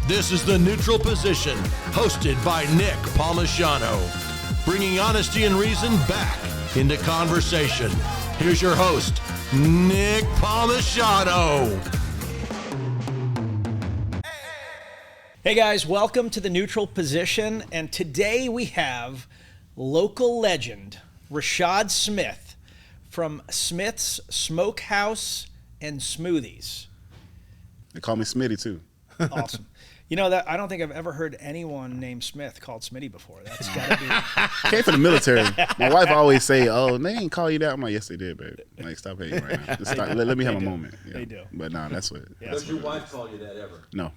This is The Neutral Position, hosted by Nick Palmisano, bringing honesty and reason back into conversation. Here's your host, Nick Palmisano. Hey guys, welcome to The Neutral Position, and today we have local legend Rashad Smith from Smith's Smokehouse and Smoothies. They call me Smitty too. Awesome. You know that I don't think I've ever heard anyone named Smith called Smitty before. That's gotta be. Came from the military. My wife always say, "Oh, they ain't call you that." I'm like, "Yes, they did, babe. Like, stop hating right now. Just stop, let me have a moment." Yeah. They do. But nah, that's what. Yeah. Does your wife call you that ever? No.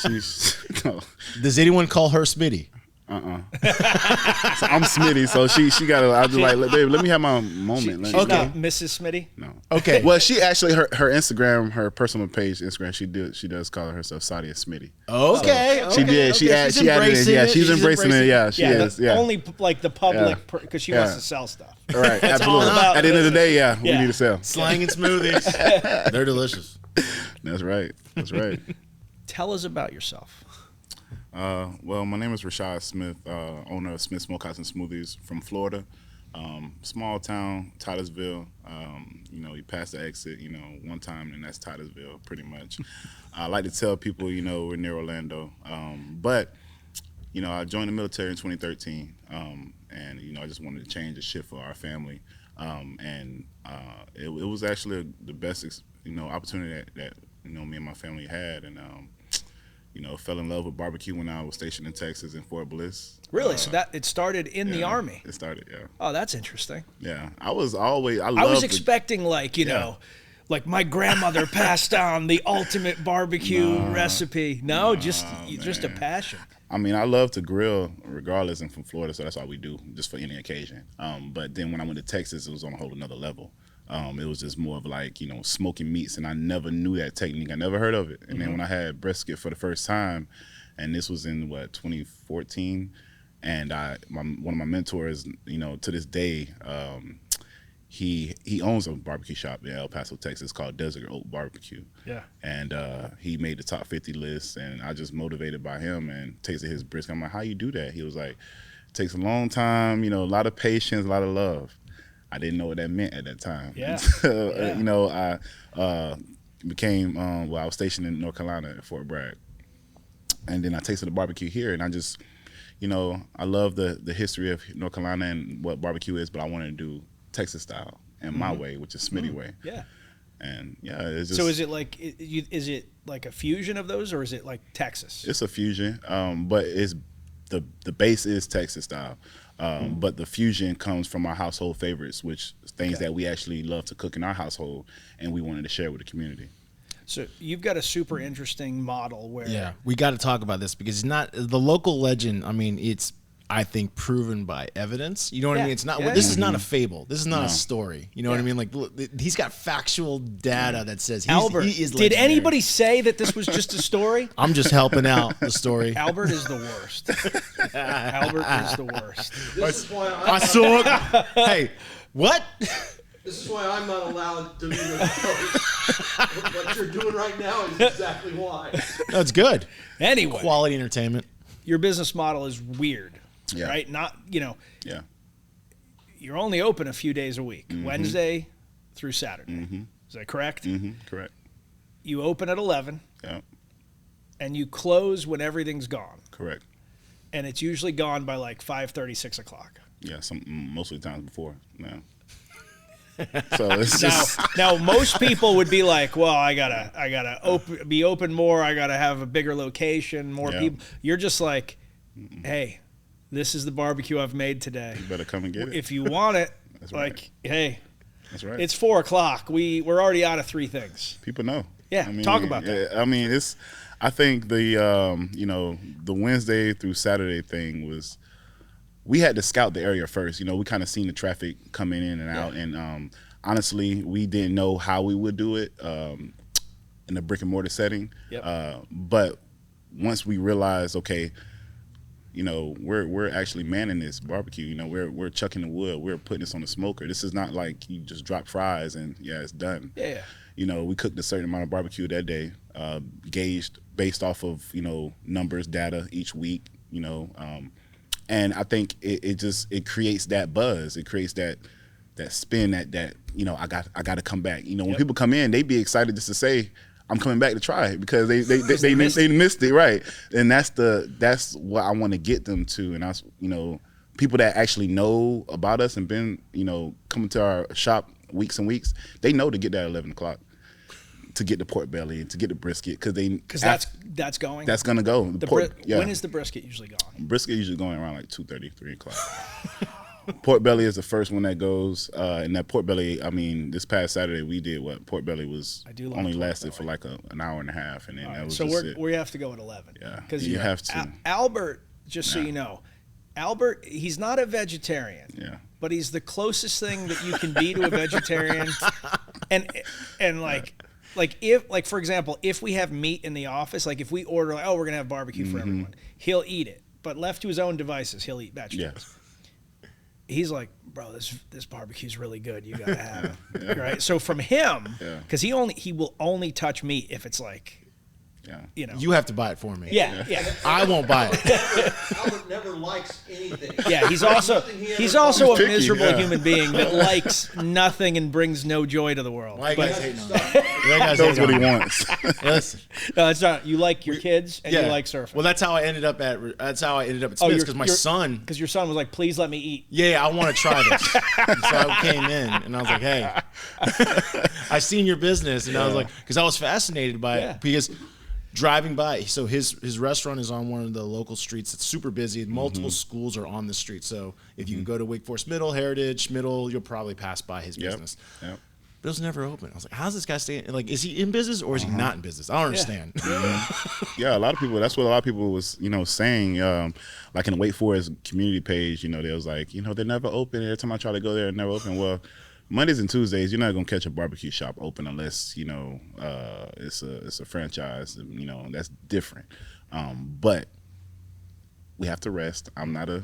She's no. Does anyone call her Smitty? So I'm Smitty, so she got to. I was like, "Babe, let me have my moment." She's not Mrs. Smitty. No. Okay. Well, she actually her Instagram, her personal page, Instagram, she does call herself Sadia Smitty. Okay. She did. She added it. Yeah, she's embracing it. Yeah, she is. Yeah. Only like the public because she wants to sell stuff. Right. That's Absolutely. all about At the end of the day, we Yeah. need to sell. Slang and smoothies. They're delicious. That's right. That's right. Tell us about yourself. Well, my name is Rashad Smith, owner of Smith Smokehouse and Smoothies from Florida. Small town, Titusville. You pass the exit, one time, and that's Titusville, pretty much. I like to tell people, we're near Orlando. But I joined the military in 2013, and, I just wanted to change the shift for our family. It was actually the best, opportunity that me and my family had. And, fell in love with barbecue when I was stationed in Texas in Fort Bliss. Really? So that it started in the Army? It started, yeah. Oh, that's interesting. Yeah. I was expecting like my grandmother passed down the ultimate barbecue recipe. No, just a passion. I mean, I love to grill regardless. I'm from Florida, so that's all we do, just for any occasion. But then when I went to Texas, it was on a whole another level. It was just more of like, smoking meats, and I never knew that technique. I never heard of it. And then when I had brisket for the first time, and this was in 2014, and one of my mentors, to this day, he owns a barbecue shop in El Paso, Texas called Desert Oak Barbecue. Yeah. And he made the top 50 list, and I just motivated by him and tasted his brisket. I'm like, how you do that? He was like, it takes a long time, a lot of patience, a lot of love. I didn't know what that meant at that time. Yeah. I became, I was stationed in North Carolina at Fort Bragg. And then I tasted the barbecue here, and I just, I love the history of North Carolina and what barbecue is, but I wanted to do Texas style and my way, which is Smitty way. Yeah. And it's just. So is it like a fusion of those, or is it like Texas? It's a fusion, but it's the base is Texas style. But the fusion comes from our household favorites, which things that we actually love to cook in our household, and we wanted to share with the community. So you've got a super interesting model where we got to talk about this because it's not the local legend. I mean, it's I think proven by evidence. You know what I mean? It's not. This is not a fable. This is not a story. You know what I mean? Like he's got factual data that says Albert. He is did legendary. Anybody say that this was just a story? I'm just helping out the story. Albert is the worst. Albert is the worst. This is why I saw it. Hey, what? This is why I'm not allowed to be your host. What you're doing right now is exactly why. That's good. Anyway, Quality entertainment. your business model is weird, right? Not Yeah. You're only open a few days a week, Wednesday through Saturday. Is that correct? Correct. You open at 11. Yeah. And you close when everything's gone. Correct. And it's usually gone by like 5:30, 6 o'clock. Yeah. Most of the times before. No. So it's just Now most people would be like, well, I gotta be open more. I gotta have a bigger location, more people. You're just like, hey, this is the barbecue I've made today. You better come and get it. If you want it, That's like, right. hey, That's right. it's 4 o'clock. We're already out of 3 things. People know. Yeah, talk about that. I mean, I think the the Wednesday through Saturday thing was, we had to scout the area first. We kind of seen the traffic coming in and out, and honestly, we didn't know how we would do it in a brick and mortar setting. Yep. But once we realized, okay, you know, we're actually manning this barbecue. You know, we're chucking the wood. We're putting this on the smoker. This is not like you just drop fries and it's done. Yeah. You know, we cooked a certain amount of barbecue that day, gauged based off of, you know, numbers, data each week, you know. And I think it creates that buzz. It creates that spin that you know, I got to come back. You know, when people come in, they be excited just to say, I'm coming back to try it because they missed it, right? And that's what I want to get them to. And that's, you know, people that actually know about us and been, you know, coming to our shop weeks and weeks, they know to get that at 11 o'clock. To get the pork belly and to get the brisket because that's going. That's gonna go. When is the brisket usually going? Brisket usually going around like 2:30, 3 o'clock. Pork belly is the first one that goes, and that pork belly. I mean, this past Saturday we did what pork belly was only lasted for like an hour and a half, and then that was so just we have to go at 11. Yeah, because you have to. Albert, just so you know, Albert, he's not a vegetarian. Yeah. But he's the closest thing that you can be to a vegetarian, and like if, like for example, if we have meat in the office, like if we order, like, oh, we're gonna have barbecue for everyone, he'll eat it. But left to his own devices, he'll eat vegetables. He's like, bro, this barbecue's really good. You gotta have it, right? So from him, because he will only touch meat if it's like, you know, you have to buy it for me. Yeah. I won't buy it. Albert never likes anything. Yeah, he's also a picky, miserable human being that likes nothing and brings no joy to the world. Why you guys hating on me? Knows what he wants. Listen. No, it's not. You like your kids and you like surfing. Well, that's how I ended up at Smith's because my son. Because your son was like, please let me eat. Yeah, I want to try this. So I came in and I was like, hey, I seen your business, and I was like, because I was fascinated by it because. Driving by, so his restaurant is on one of the local streets. It's super busy. Multiple schools are on the street. So if you go to Wake Forest Middle, Heritage Middle, you'll probably pass by his business. But it was never open. I was like, how's this guy staying? Like, is he in business or is he not in business? I don't understand. Yeah, a lot of people. That's what a lot of people was, you know, saying. Like in the Wake Forest community page, you know, they was like, you know, they're never open. Every time I try to go there, they're never open. Well, Mondays and Tuesdays, you're not gonna catch a barbecue shop open unless, you know, it's a franchise. You know, that's different. But we have to rest. I'm not a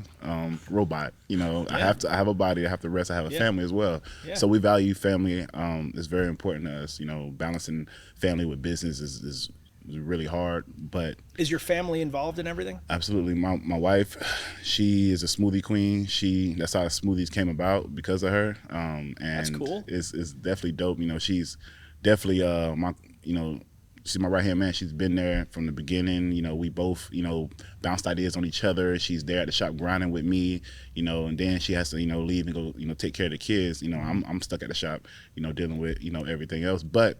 robot. You know, I have a body. I have to rest. I have a family as well. So we value family. It's very important to us. You know, balancing family with business is really hard. But is your family involved in everything? Absolutely. My wife, she is a smoothie queen. That's how smoothies came about because of her. And that's cool. It's definitely dope. You know, she's definitely she's my right hand man. She's been there from the beginning. You know, we both, you know, bounced ideas on each other. She's there at the shop grinding with me, you know, and then she has to, you know, leave and go, you know, take care of the kids. You know, I'm stuck at the shop, you know, dealing with, you know, everything else. But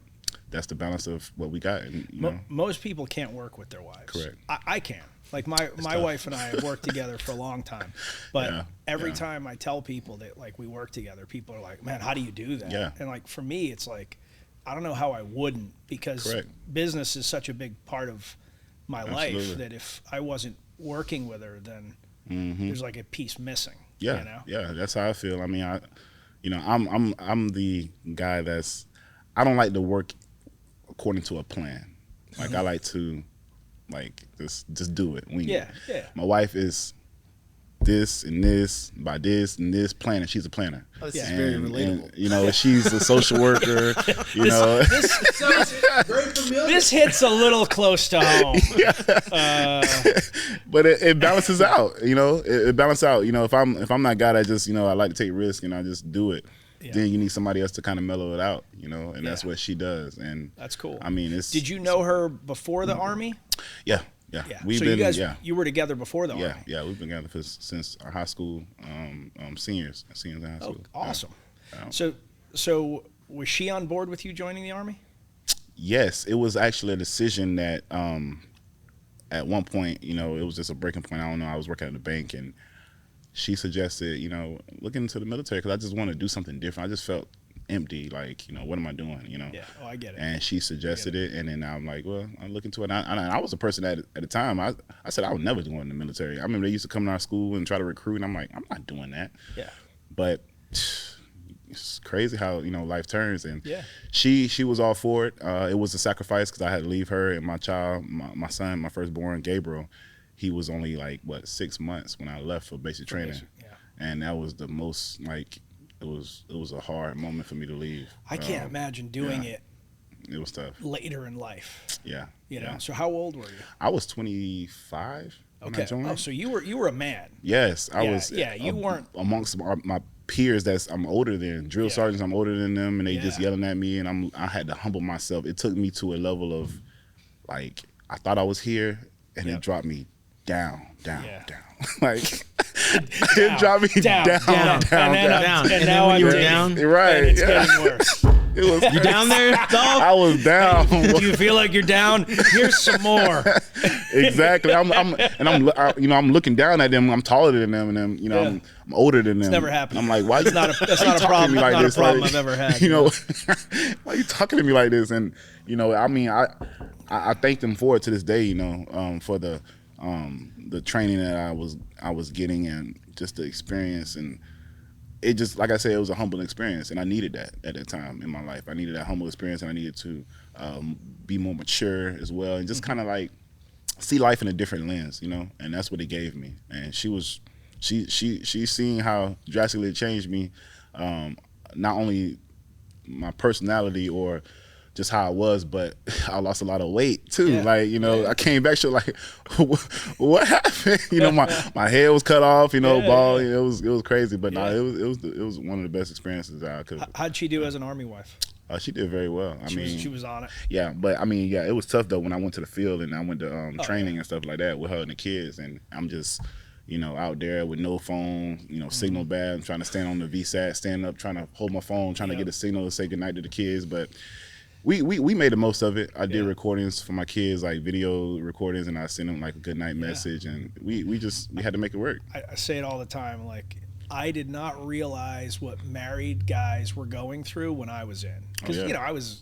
that's the balance of what we got. And, you know. Most people can't work with their wives. Correct. I can. Like my wife and I have worked together for a long time, but every time I tell people that like we work together, people are like, "Man, how do you do that?" Yeah. And like for me, it's like I don't know how I wouldn't because business is such a big part of my life that if I wasn't working with her, then there's like a piece missing. Yeah, you know? Yeah, that's how I feel. I mean, I'm the guy I don't like to work according to a plan. Like I like to, like just do it. My wife is this and this by this and this planning. She's a planner. Oh, this is very relatable. And, you know, she's a social worker. You know, this sounds very familiar. This hits a little close to home. But it balances out. You know, it balances out. You know, if I'm not a guy that just, you know, I like to take risks and I just do it. Then you need somebody else to kind of mellow it out, you know, and that's what she does. And that's cool. I mean, did you know her before the Army? Yeah. You were together before the Army? Yeah, we've been together since our high school seniors in high school. Awesome. So was she on board with you joining the Army? Yes, it was actually a decision that at one point, you know, it was just a breaking point. I don't know. I was working at the bank and she suggested, you know, look into the military because I just want to do something different. I just felt empty, like, you know, what am I doing, you know? Yeah, I get it. And she suggested it, and then I'm like, well, I'm looking into it. And I was a person that at the time, I said I would never go in the military. I remember they used to come to our school and try to recruit, and I'm like, I'm not doing that. Yeah. But it's crazy how, you know, life turns. And she was all for it. It was a sacrifice because I had to leave her and my child, my son, my firstborn, Gabriel. he was only like 6 months when I left for basic training, and that was the most like it was a hard moment for me to leave. I can't imagine doing it. It was tough later in life. Yeah, you know. So how old were you? I was 25. Okay. Oh, so you were a man. Yes, I was. Yeah, you weren't amongst my peers. I'm older than drill sergeants. I'm older than them, and they just yelling at me, and I had to humble myself. It took me to a level of like I thought I was here, and it dropped me down. Like it dropped me down. And now when you were down, right? And it's getting worse. It was you down there, dog? I was down. Do you feel like you're down? Here's some more. Exactly. I'm looking down at them. I'm taller than them, and you know, I'm older than them. It's never happened. I'm like, why? That's not a problem. Like not this? a problem Like, I've ever had. You know, why are you talking to me like this? And you know, I mean, I thank them for it to this day. You know, for the training that I was getting and just the experience, and it just, like I said, it was a humble experience, and I needed that at that time in my life. I needed that humble experience, and I needed to be more mature as well, and just kind of like see life in a different lens, you know. And that's what it gave me. And she's seen how drastically it changed me, not only my personality or just how I was, but I lost a lot of weight too. Yeah. Like, you know, I came back, she was like, what happened? You know, my head was cut off, you know, bald. It was crazy, but no, it was one of the best experiences I could. How'd she do as an Army wife? She did very well. She was on it. Yeah, but I mean, it was tough though when I went to the field and I went to training and stuff like that with her and the kids, and I'm just, you know, out there with no phone, you know, signal bad. I'm trying to stand on the VSAT, stand up, trying to hold my phone, trying to get a signal to say goodnight to the kids, but. We made the most of it. I did recordings for my kids, like video recordings, and I sent them like a good night message, and we had to make it work. I say it all the time, like I did not realize what married guys were going through when I was in, because you know I was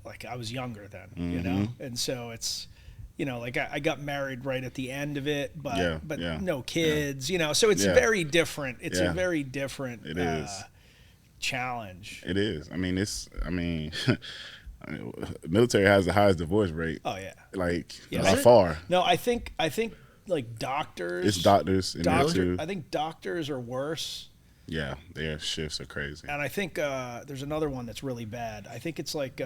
like I was younger then, you know, and so it's, you know, like I got married right at the end of it, but no kids, you know, so it's very different. It's a very different. It is. Challenge. It is. I mean, military has the highest divorce rate. Oh yeah. Like by far. No, I think like doctors. It's doctors in there too. I think doctors are worse. Yeah, their shifts are crazy. And I think there's another one that's really bad. I think it's like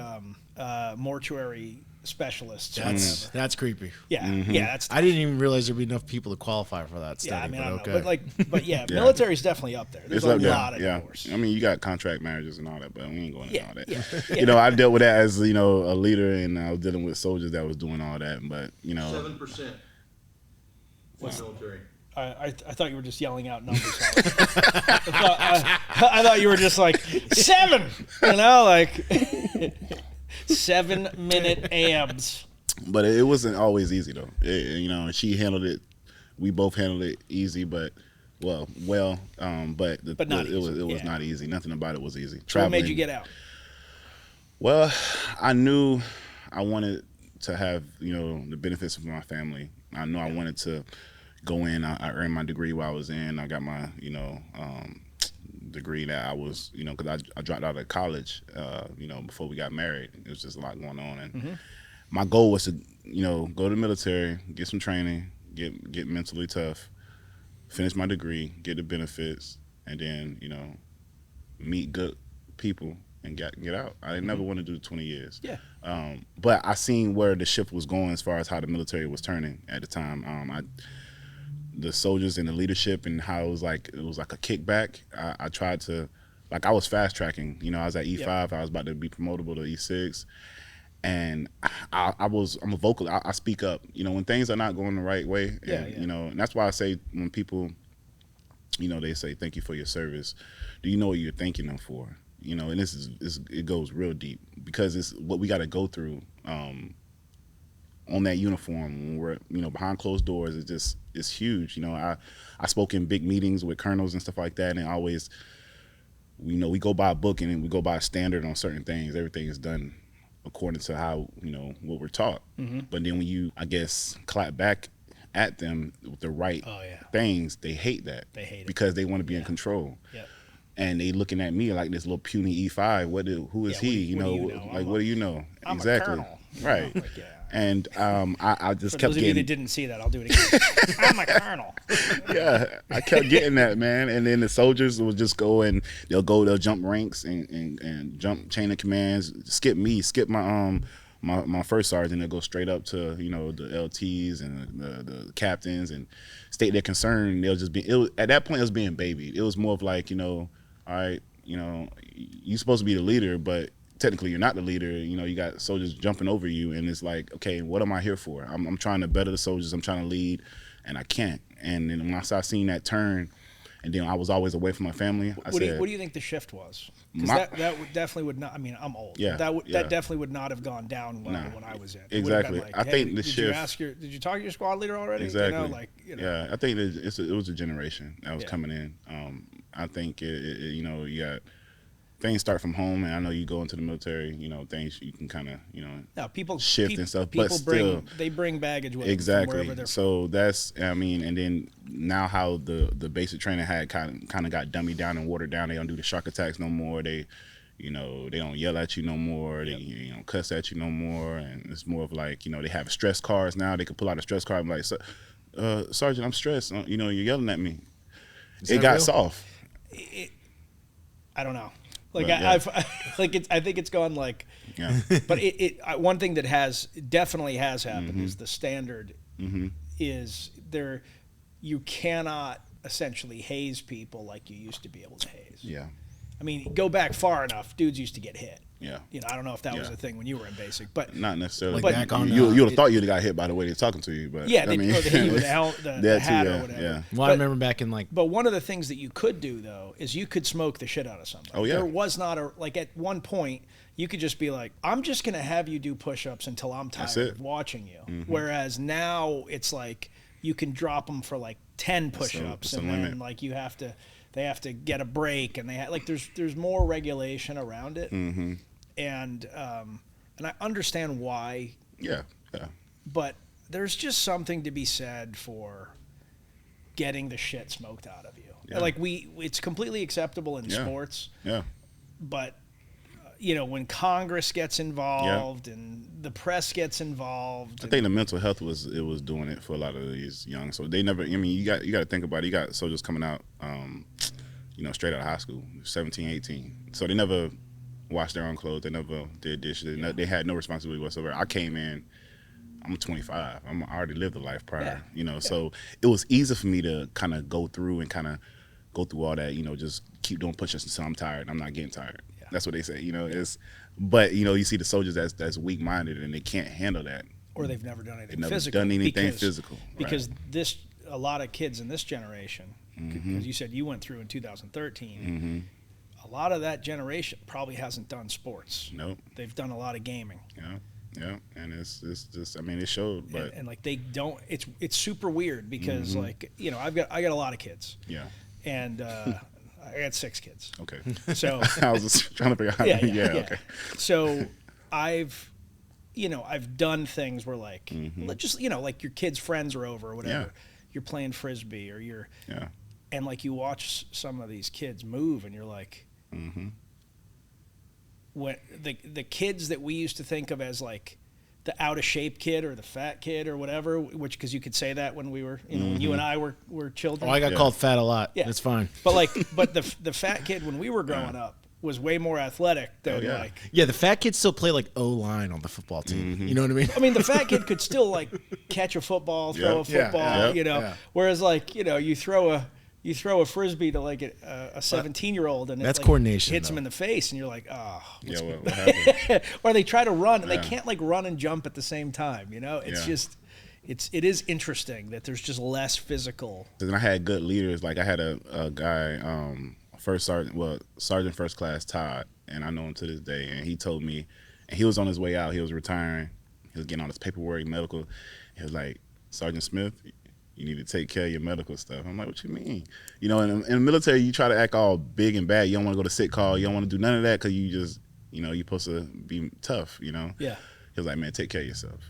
mortuary specialists. That's creepy. Yeah, yeah. I didn't even realize there'd be enough people to qualify for that study. Yeah, I mean, but I don't okay. know. But military's definitely up there. There's a lot of divorce. I mean, you got contract marriages and all that, but we ain't going into all that. Yeah. You know, I dealt with that as, you know, a leader, and I was dealing with soldiers that was doing all that, but you know, 7% military. I thought you were just yelling out numbers. I thought you were just like 7, you know, like 7-minute abs. But it wasn't always easy though. You know, she handled it. We both handled it easy, but it was not easy. Nothing about it was easy. So what made you get out? Well, I knew I wanted to have, you know, the benefits of my family. I knew I wanted to go in. I earned my degree while I was in. I got my, you know, degree that I was, you know, because I dropped out of college, you know, before we got married. It was just a lot going on, and my goal was to, you know, go to the military, get some training, get mentally tough, finish my degree, get the benefits, and then, you know, meet good people and get out. I never wanted to do 20 years. Yeah. But I seen where the ship was going as far as how the military was turning at the time. The soldiers and the leadership and how it was like a kickback. I tried to, like, I was fast tracking. You know, I was at E5. I was about to be promotable to E6, and I'm a vocal. I speak up. You know, when things are not going the right way. And, you know, and that's why I say when people, you know, they say thank you for your service. Do you know what you're thanking them for? You know, and it goes real deep, because it's what we got to go through on that uniform when we're, you know, behind closed doors. It's huge. You know, I spoke in big meetings with colonels and stuff like that, and always, you know, we go by a book and we go by a standard on certain things. Everything is done according to how, you know, what we're taught. But then when you, I guess, clap back at them with the right things, they hate that. They hate it because they want to be in control. Yep. and they looking at me like this little puny E5. Who is he? You know, like what do you know? I'm exactly. A colonel, right. Like, yeah. And I just For kept those of getting. you that didn't see that, I'll do it again. I'm a colonel. Yeah, I kept getting that, man. And then the soldiers would just go and they'll jump ranks and jump chain of commands, skip my my first sergeant. They'll go straight up to, you know, the LTs and the captains and state their concern. They'll just be at that point it was being babied. It was more of like, you know, all right, you know, you're supposed to be the leader, but technically you're not the leader. You know, you got soldiers jumping over you, and it's like, okay, what am I here for? I'm trying to better the soldiers. I'm trying to lead, and I can't. And then once I seen that turn, and then I was always away from my family. What do you think the shift was? Because that definitely would not. I mean, I'm old. Yeah, that definitely would not have gone down well when I was in. Exactly. Like, I think the shift. Did you talk to your squad leader already? Exactly. You know, like, you know. Yeah, I think it was a generation that was coming in. I think you know, you got. Things start from home, and I know you go into the military, you know, things you can kind of, you know, now people shift and stuff, but still they bring baggage with exactly. them from wherever they're so that's, I mean, and then now how the basic training had kind of got dummied down and watered down. They don't do the shark attacks no more. They, you know, they don't yell at you no more. They, you know, cuss at you no more, and it's more of like, you know, they have stress cards now. They can pull out a stress card and be like, Sergeant, I'm stressed. You know, you're yelling at me. It got soft. I don't know. Like but, I think it's gone like, but one thing that definitely has happened is the standard is there. You cannot essentially haze people like you used to be able to haze. Yeah. I mean, go back far enough, dudes used to get hit. Yeah. You know, I don't know if that was a thing when you were in basic, but not necessarily. Like back on, you would have thought you'd have got hit by the way they're talking to you, but yeah, I mean, they hit you with the hat or whatever. Yeah. Well, I remember back in like. But one of the things that you could do though is you could smoke the shit out of somebody. Oh yeah. There was not like at one point you could just be like, I'm just gonna have you do push-ups until I'm tired of watching you. Mm-hmm. Whereas now it's like you can drop them for like 10 push-ups, and then like they have to get a break, and like there's more regulation around it. Mm-hmm. And I understand why. Yeah. But there's just something to be said for getting the shit smoked out of you. Yeah. Like it's completely acceptable in sports. Yeah. But you know, when Congress gets involved and the press gets involved, I think the mental health was doing it for a lot of these young. So they never. I mean, you got to think about it. You got soldiers coming out, you know, straight out of high school, 17, 18. So they never washed their own clothes. They never did dishes. They had no responsibility whatsoever. I came in. I'm 25. I already lived a life prior. You know, so it was easy for me to kind of go through all that. You know, just keep doing push-ups until I'm tired. I'm not getting tired. Yeah. That's what they say. You know, but you know, you see the soldiers that's weak-minded and they can't handle that. Or they've never done anything physical. Because a lot of kids in this generation, because you said you went through in 2013. Mm-hmm. A lot of that generation probably hasn't done sports. Nope. They've done a lot of gaming. Yeah, and it's just, I mean, it showed, but and like they don't. It's super weird because like, you know, I got a lot of kids. Yeah. And I got 6 kids. Okay. So I was just trying to figure out. Yeah. Okay. So I've done things where like, just, you know, like your kids' friends are over or whatever. Yeah. You're playing Frisbee or and like you watch some of these kids move and you're like, when the kids that we used to think of as like the out of shape kid or the fat kid or whatever, which, because you could say that when we were, you know, when you and I were children. Oh, I got called fat a lot. Yeah, that's fine. But the fat kid when we were growing up was way more athletic than the fat kids still play like O-line on the football team. You know what I mean? I mean, the fat kid could still like catch a football, throw a football, you know. Whereas like, you know, you throw a Frisbee to like a 17-year-old and that's like coordination, hits him in the face and you're like, oh. Yeah, what happened? Or they try to run and they can't like run and jump at the same time, you know? It's just, it is interesting that there's just less physical. And I had good leaders. Like I had a guy, Sergeant First Class Todd, and I know him to this day, and he told me, and he was on his way out, he was retiring, he was getting all his paperwork, medical. He was like, Sergeant Smith, you need to take care of your medical stuff. I'm like, what you mean? You know, in the military, you try to act all big and bad. You don't want to go to sick call. You don't want to do none of that because you just, you know, you're supposed to be tough, you know? Yeah. He was like, man, take care of yourself.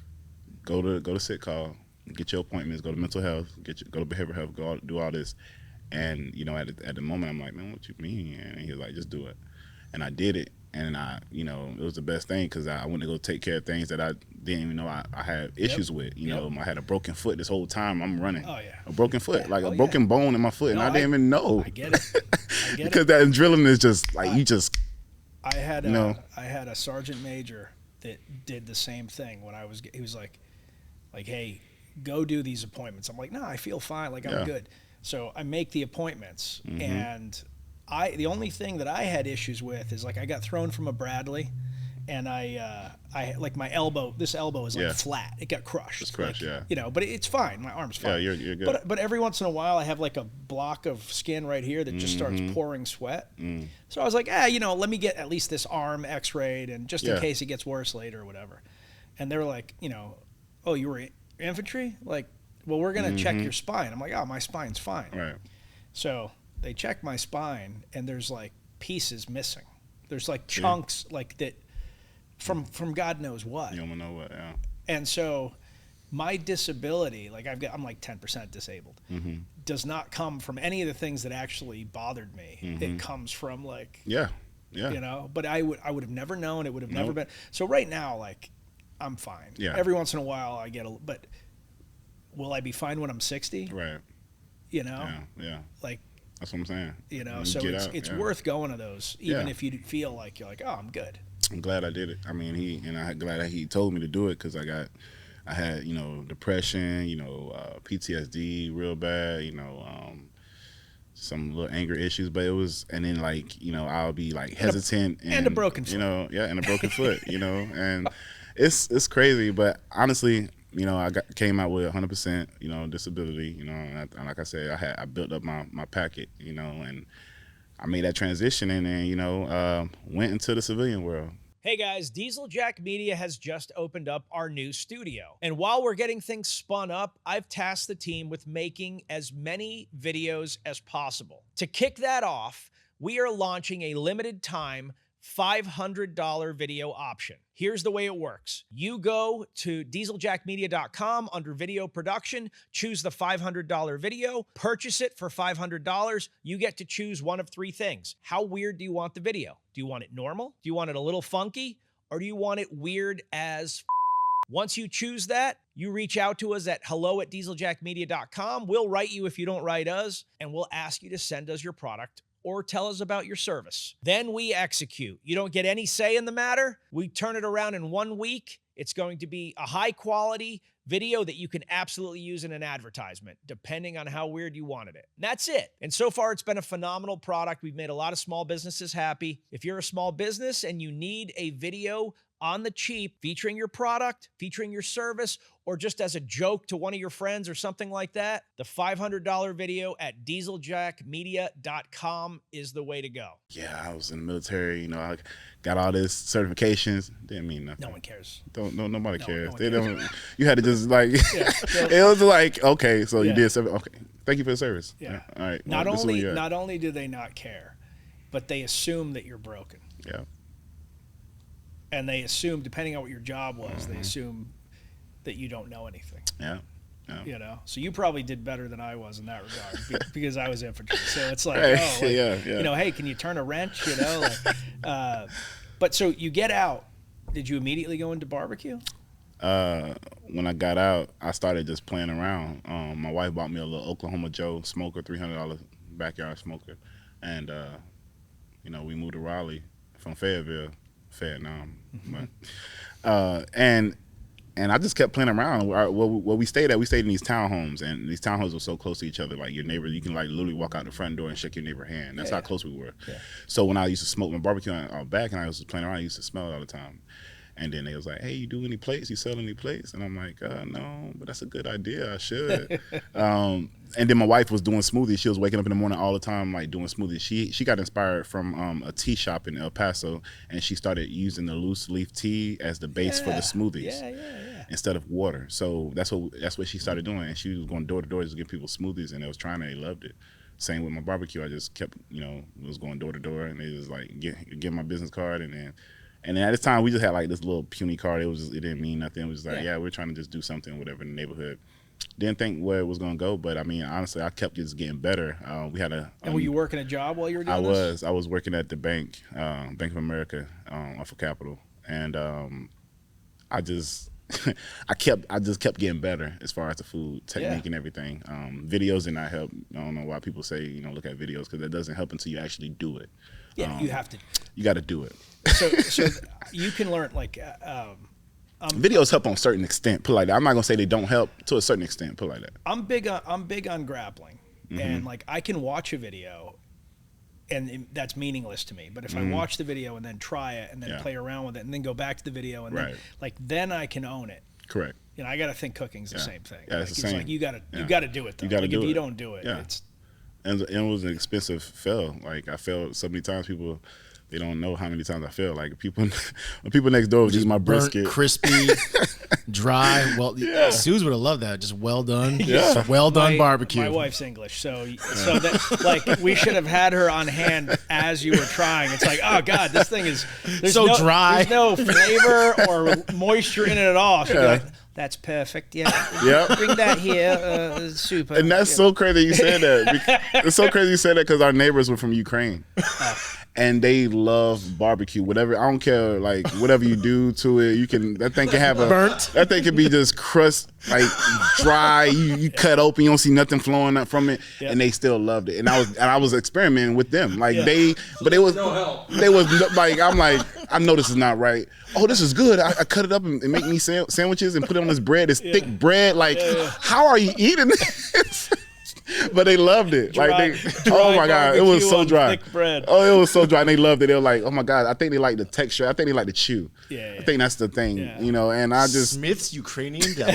Go to sick call, get your appointments, go to mental health, go to behavioral health, do all this. And you know, at the moment, I'm like, man, what you mean? And he was like, just do it. And I did it, and you know, it was the best thing because I went to go take care of things that I didn't even know I had issues with. You know, I had a broken foot this whole time I'm running. Oh yeah, a broken foot, like a broken bone in my foot, and I didn't even know. I get it. Because that adrenaline is just like you just. I had a sergeant major that did the same thing when he was like, hey, go do these appointments. I'm like, no, I feel fine, like I'm good. So I make the appointments, and the only thing that I had issues with is like I got thrown from a Bradley, and I like my elbow. This elbow is like flat. It got crushed. It's crushed, You know, but it's fine. My arm's fine. Yeah, you're good. But every once in a while, I have like a block of skin right here that just starts pouring sweat. So I was like, you know, let me get at least this arm X-rayed, and just in case it gets worse later or whatever. And they were like, you know, oh, you were infantry? Like, well, we're gonna check your spine. I'm like, oh, my spine's fine. Right. So they check my spine, and there's like pieces missing. There's like chunks like that from God knows what. You don't know what, yeah. And so my disability, like I'm like 10% disabled, does not come from any of the things that actually bothered me. It comes from like, you know, but I would have never known. It would have never been. So right now, like, I'm fine. Yeah. Every once in a while I get but will I be fine when I'm 60? Right. You know? Yeah. Like, that's what I'm saying. You know, you so it's worth going to those, even if you feel like you're like, oh, I'm good. I'm glad I did it. I mean, I'm glad that he told me to do it because I had, you know, depression, you know, PTSD real bad, you know, some little anger issues, but it was, and then like, you know, I'll be like hesitant and a broken foot, you know, and a broken foot, you know, and it's crazy, but honestly, you know, I came out with 100%, you know, disability, you know, and like I said, I built up my packet, you know, and I made that transition and then, you know, went into the civilian world. Hey guys, Diesel Jack Media has just opened up our new studio. And while we're getting things spun up, I've tasked the team with making as many videos as possible. To kick that off, we are launching a limited time $500 video option. Here's the way it works. You go to dieseljackmedia.com under video production, choose the $500 video, purchase it for $500. You get to choose one of three things. How weird do you want the video? Do you want it normal? Do you want it a little funky? Or do you want it weird as Once you choose that, you reach out to us at hello@dieseljackmedia.com. We'll write you if you don't write us, and we'll ask you to send us your product or tell us about your service. Then we execute. You don't get any say in the matter. We turn it around in 1 week. It's going to be a high quality video that you can absolutely use in an advertisement, depending on how weird you wanted it. And that's it. And so far, it's been a phenomenal product. We've made a lot of small businesses happy. If you're a small business and you need a video on the cheap featuring your product, featuring your service, or just as a joke to one of your friends or something like that, the $500 video at dieseljackmedia.com is the way to go. Yeah, I was in the military, you know, I got all this certifications, didn't mean nothing. No one cares. Nobody cares. No they cares. don't. You had to just like, it was like, okay, so you did service. Okay, thank you for the service. Yeah. All right. Not only do they not care, but they assume that you're broken. Yeah. And they assume, depending on what your job was, they assume that you don't know anything. Yeah. You know, so you probably did better than I was in that regard because I was infantry. So it's like, you know, hey, can you turn a wrench? You know, but so you get out. Did you immediately go into barbecue? When I got out, I started just playing around. My wife bought me a little Oklahoma Joe smoker, $300 backyard smoker, and you know, we moved to Raleigh from Fayetteville, and I just kept playing around. Where we stayed in these townhomes, and these townhomes were so close to each other. Like your neighbor, you can like literally walk out the front door and shake your neighbor's hand. That's how close we were. Yeah. So when I used to smoke my barbecue out back and I was playing around, I used to smell it all the time. And then they was like, hey, you do any plates? You sell any plates? And I'm like, no, but that's a good idea. I should. And then my wife was doing smoothies. She was waking up in the morning all the time, like doing smoothies. She got inspired from a tea shop in El Paso, and she started using the loose leaf tea as the base for the smoothies instead of water. So that's what she started doing. And she was going door to door to give people smoothies, and they was trying it. They loved it. Same with my barbecue. I just kept, you know, was going door to door, and they was like, get my business card, and then at this time, we just had like this little puny card. It didn't mean nothing. It was just like, we're trying to just do something, whatever, in the neighborhood. Didn't think where it was gonna go, but I mean, honestly, I kept just getting better. We had a. And were you working a job while you were doing this? I was working at the bank, Bank of America, off of Capitol, and I just. I just kept getting better as far as the food technique and everything. Videos did not help. I don't know why people say look at videos, because that doesn't help until you actually do it. Yeah, you have to. You got to do it. So you can learn videos help on a certain extent. Put it like that. I'm not gonna say they don't help to a certain extent. Put it like that. I'm big on grappling, and like I can watch a video, and that's meaningless to me. But if I watch the video and then try it and then play around with it and then go back to the video and then I can own it. Correct. I got to think cooking's the same thing. Yeah, it's the same. Like you got to do it though. You got to do it. If you don't do it, it's. And it was an expensive fail. Like I failed so many times. People, they don't know how many times I failed. Like people next door was just my brisket, crispy, dry. Well, Suze would have loved that. Just well done. Yeah. Well done barbecue. My wife's English, so that, like we should have had her on hand as you were trying. It's like, oh God, this thing is so dry. There's no flavor or moisture in it at all. She'd be like, that's perfect. Yeah. Yep. Bring that here. Super. And that's so crazy you said that. It's so crazy you said that because our neighbors were from Ukraine. And they love barbecue. Whatever, I don't care, like whatever you do to it, that thing can have burnt. That thing can be just crust, like dry. You cut open, you don't see nothing flowing up from it, and they still loved it. And I was experimenting with them, like they was No help. They was like, I'm like, I know this is not right. Oh, this is good. I cut it up and make me sandwiches and put it on this bread. This thick bread. Like, how are you eating this? But they loved it. Oh my God, it was so dry. Thick bread. Oh, it was so dry, and they loved it. They were like, oh my God, I think they like the texture. I think they like the chew. Yeah. I think that's the thing, And I just Smith's Ukrainian deli.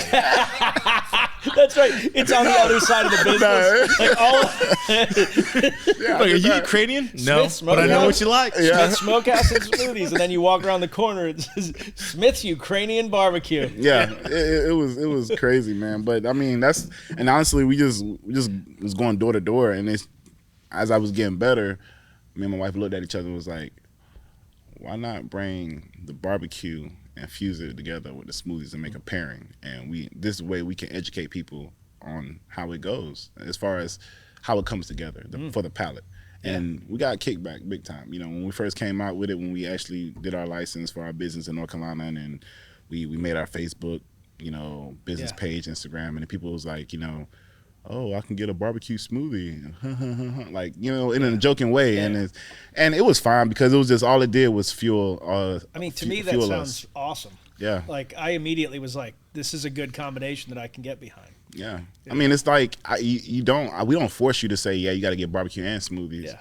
That's right. It's on the other side of the business. yeah, Are you Ukrainian? No, Smith's but I know Smokehouse. what you like. Smith Smokehouse and Smoothies, and then you walk around the corner. It says Smith's Ukrainian Barbecue. Yeah, it was crazy, man. But I mean, and honestly, we just was going door to door, and as I was getting better, me and my wife looked at each other and was like, why not bring the barbecue and fuse it together with the smoothies and make a pairing? And this way we can educate people on how it goes as far as how it comes together for the palate. And we got kickback big time. When we first came out with it, when we actually did our license for our business in North Carolina, and we made our Facebook, business page, Instagram, and the people was like, oh, I can get a barbecue smoothie, like, in a joking way. And it was fine because it was just, all it did was fuel. To me, that sounds awesome. Yeah. Like, I immediately was like, this is a good combination that I can get behind. Yeah. I mean, it's like, we don't force you to say, yeah, you got to get barbecue and smoothies. Yeah.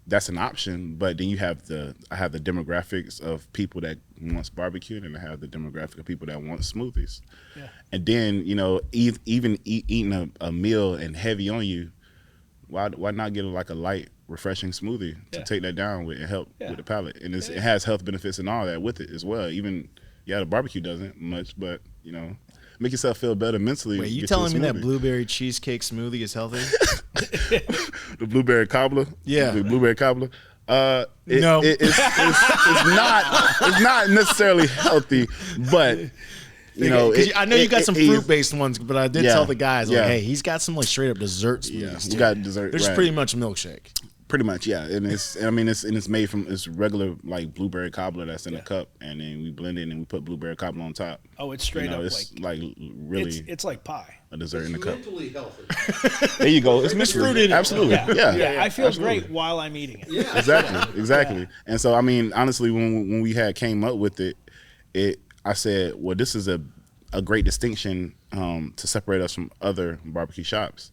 That's an option, but then I have the demographics of people that wants barbecue, and I have the demographic of people that want smoothies. Yeah. And then, even eating a meal and heavy on you, why not get like a light, refreshing smoothie to take that down with and help with the palate? And it has health benefits and all that with it as well. Even, the barbecue doesn't much, but, make yourself feel better mentally. Wait, you telling me that blueberry cheesecake smoothie is healthy? The blueberry cobbler? Yeah. The blueberry cobbler? No. It's not necessarily healthy, but I know you got some fruit-based ones, but I did tell the guys, like, Yeah. hey, he's got some like straight up dessert smoothies. We got dessert. They're just right. pretty much a milkshake. Pretty much, yeah. And it's made from regular like blueberry cobbler that's in a cup, and then we blend it and we put blueberry cobbler on top. Oh, it's straight up it's like really it's like pie. a dessert in the cup. Mentally healthy. There you go. It's mixed fruited. Absolutely. Yeah, I feel absolutely. great while I'm eating it. Yeah. Exactly. Yeah. And so, I mean, honestly, when we came up with it, I said, well, this is a great distinction to separate us from other barbecue shops,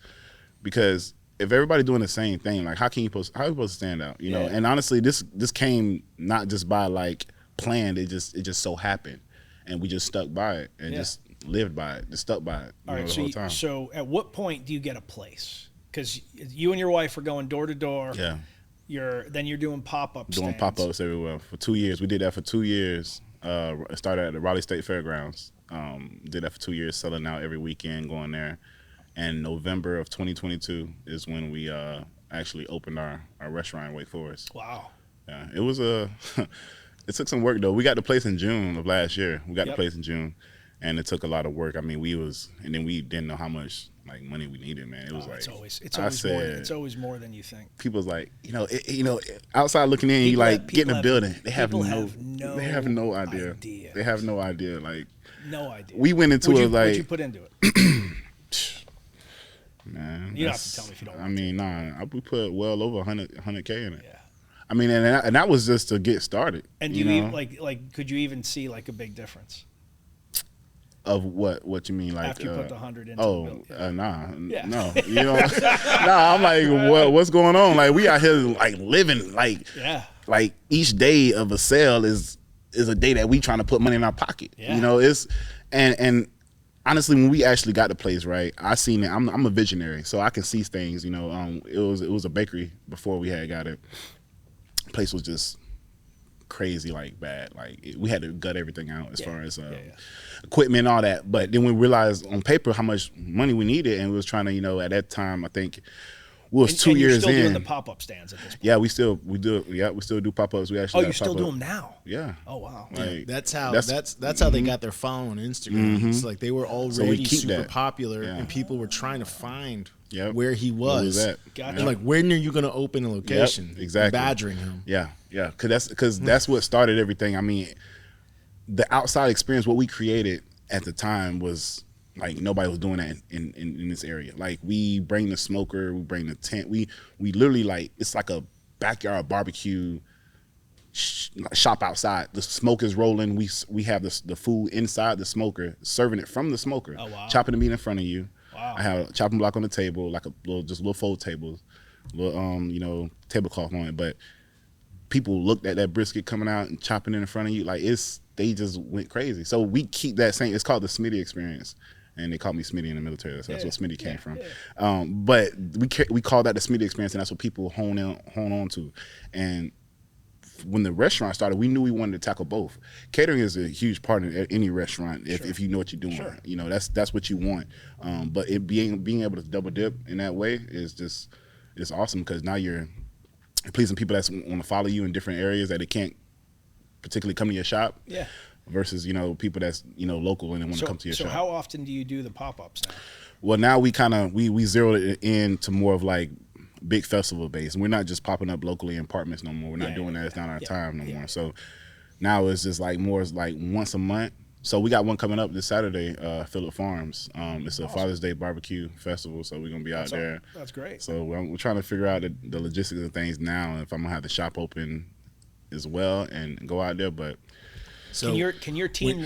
because if everybody doing the same thing, like how are you supposed to stand out? And honestly, this came not just by like planned. It just so happened, and we just stuck by it and just lived by it, just stuck by it. All right, the whole time. So at what point do you get a place? Because you and your wife are going door to door. Yeah. You're doing pop-ups. Doing pop-ups everywhere for 2 years. We did that for 2 years. It started at the Raleigh State Fairgrounds. Did that for 2 years, selling out every weekend, going there. And November of 2022 is when we actually opened our restaurant in Wake Forest. Wow. Yeah, it was it took some work though. We got the place in June of last year. We got the place in June, and it took a lot of work. I mean, and then we didn't know how much like money we needed, man. It was it's always more than you think. People's like, outside looking in, you like get in the building. They have no idea. They have no idea. Like, no idea. We went into it like, what'd you put into it? Man, you don't have to tell me if you don't want to. Nah, we put well over 100K in it. Yeah. I mean, and that was just to get started. And even, could you even see like a big difference? Of what you mean, like after you put the 100 into no, yeah. I'm like, what's going on? Like, we out here like living like each day of a sale is a day that we trying to put money in our pocket. Yeah. It's and honestly, when we actually got the place right, I seen it. I'm a visionary, so I can see things. It was a bakery before we had got it. Place was just crazy, like bad. Like we had to gut everything out as far as equipment and all that. But then we realized on paper how much money we needed, and we was trying to, at that time, I think we was 2 years in. You're still doing the pop-up stands at this point. Yeah, we still do. Yeah, we still do pop-ups. We actually. Oh, you still do them now? Yeah. Oh wow. Like, that's how they got their following on Instagram. It's like they were already super popular, and people were trying to find where he was. Gotcha. And like, when are you going to open a location? Yep, exactly. Badgering him. Yeah. Because that's what started everything. I mean, the outside experience, what we created at the time was like nobody was doing that in this area. Like, we bring the smoker, we bring the tent. We literally, like, it's like a backyard barbecue shop outside. The smoke is rolling. We have the food inside the smoker, serving it from the smoker. Oh, wow. Chopping the meat in front of you. Wow. I have a chopping block on the table, like little fold tables, little tablecloth on it. But people looked at that brisket coming out and chopping it in front of you, like they just went crazy. So we keep that same. It's called the Smitty experience, and they called me Smitty in the military. So that's what Smitty came from. Yeah. But we call that the Smitty experience, and that's what people hone on to. And when the restaurant started, we knew we wanted to tackle both. Catering is a huge part of any restaurant if you know what you're doing. Sure. That's what you want. But it being able to double dip in that way it's awesome, because now you're pleasing people that want to follow you in different areas that they can't particularly come to your shop. Yeah. Versus people that's local and they want to come to your shop. So how often do you do the pop-ups now? Well, now we kind of we zeroed it in to more of like big festival base. We're not just popping up locally in apartments no more. We're not doing that. It's not our time no more. So now it's just like more like once a month. So we got one coming up this Saturday, Phillip Farms. It's a Father's Day barbecue festival, so we're gonna be out there. That's great. So we're trying to figure out the logistics of things now, and if I'm gonna have the shop open as well and go out there. But so can your team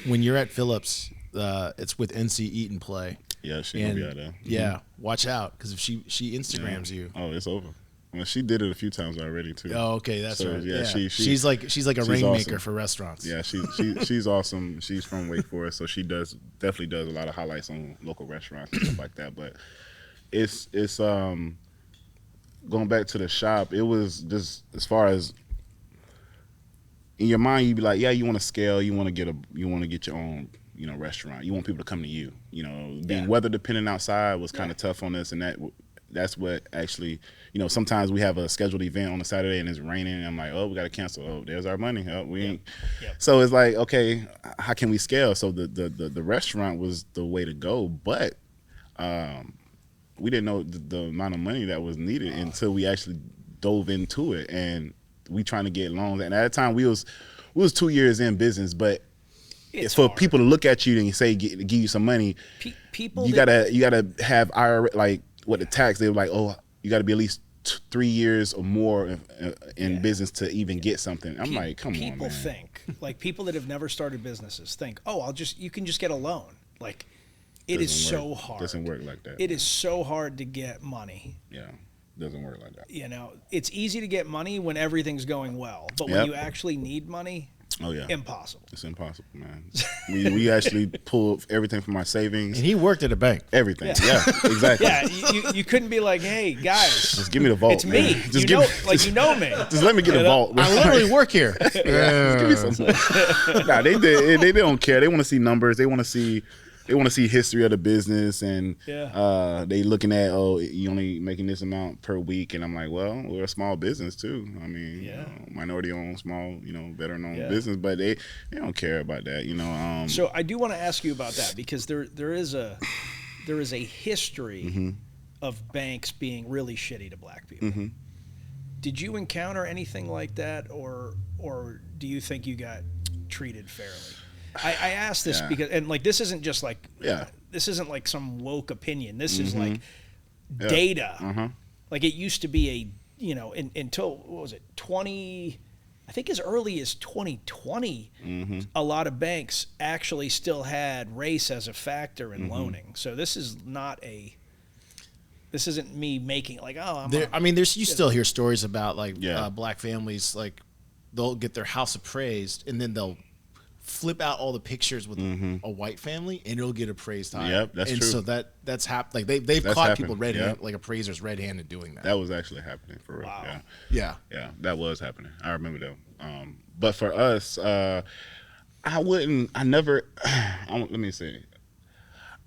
when you're at Phillips, it's with NC Eat and Play. Yeah, she's gonna be out there. Yeah, watch out, because if she Instagrams you. Oh, it's over. Well, she did it a few times already too. Oh, okay, that's right. Yeah, she's like a rainmaker awesome for restaurants. Yeah, she's awesome. She's from Wake Forest, so she definitely does a lot of highlights on local restaurants and stuff like that. But it's going back to the shop. It was just, as far as in your mind, you'd be like, yeah, you want to scale, you want to get your own restaurant. You want people to come to you. Being weather dependent outside was kind of tough on us, and that's what actually, sometimes we have a scheduled event on a Saturday and it's raining, and I'm like, oh, we got to cancel. Oh, there's our money. Oh, we ain't. Yep. So it's like, okay, how can we scale? So the restaurant was the way to go, but we didn't know the amount of money that was needed until we actually dove into it, and we trying to get loans. And at that time, we was 2 years in business, but it's for hard. People to look at you and say, give you some money, people you gotta have IRA, like what the tax. They were like, oh, you got to be at least 3 years or more in business to even get something. I'm like, come on, man. People think, like, people that have never started businesses think, oh, you can just get a loan. Like, it is so hard. Doesn't work like that. It is so hard to get money. Yeah, doesn't work like that. It's easy to get money when everything's going well, but when you actually need money, impossible. It's impossible, man. we actually pulled everything from our savings. And he worked at a bank. Everything. Yeah, exactly. Yeah, you couldn't be like, hey, guys. Just give me the vault. It's me. Man. You know me. Just let me get the vault. I literally work here. Just give me some. Nah, they don't care. They want to see numbers. They want to see they want to see history of the business, and Yeah. they looking at, oh, you only making this amount per week, and I'm like, well, we're a small business too. I mean, minority owned, small, veteran owned business, but they don't care about that, So I do want to ask you about that, because there is a history of banks being really shitty to black people. Did you encounter anything like that, or do you think you got treated fairly? I ask this because, and like, this isn't just like, this isn't like some woke opinion. This is like data. Like, it used to be until, what was it, 20, I think as early as 2020, a lot of banks actually still had race as a factor in loaning. So this isn't me making like, oh, you still hear stories about like black families, like they'll get their house appraised and then they'll flip out all the pictures with a white family and it'll get appraised higher. Yep, that's and true. So that's happened. Like they've caught people like appraisers red-handed doing that. That was actually happening for real. Wow. Yeah, that was happening. I remember that. But for us, let me see.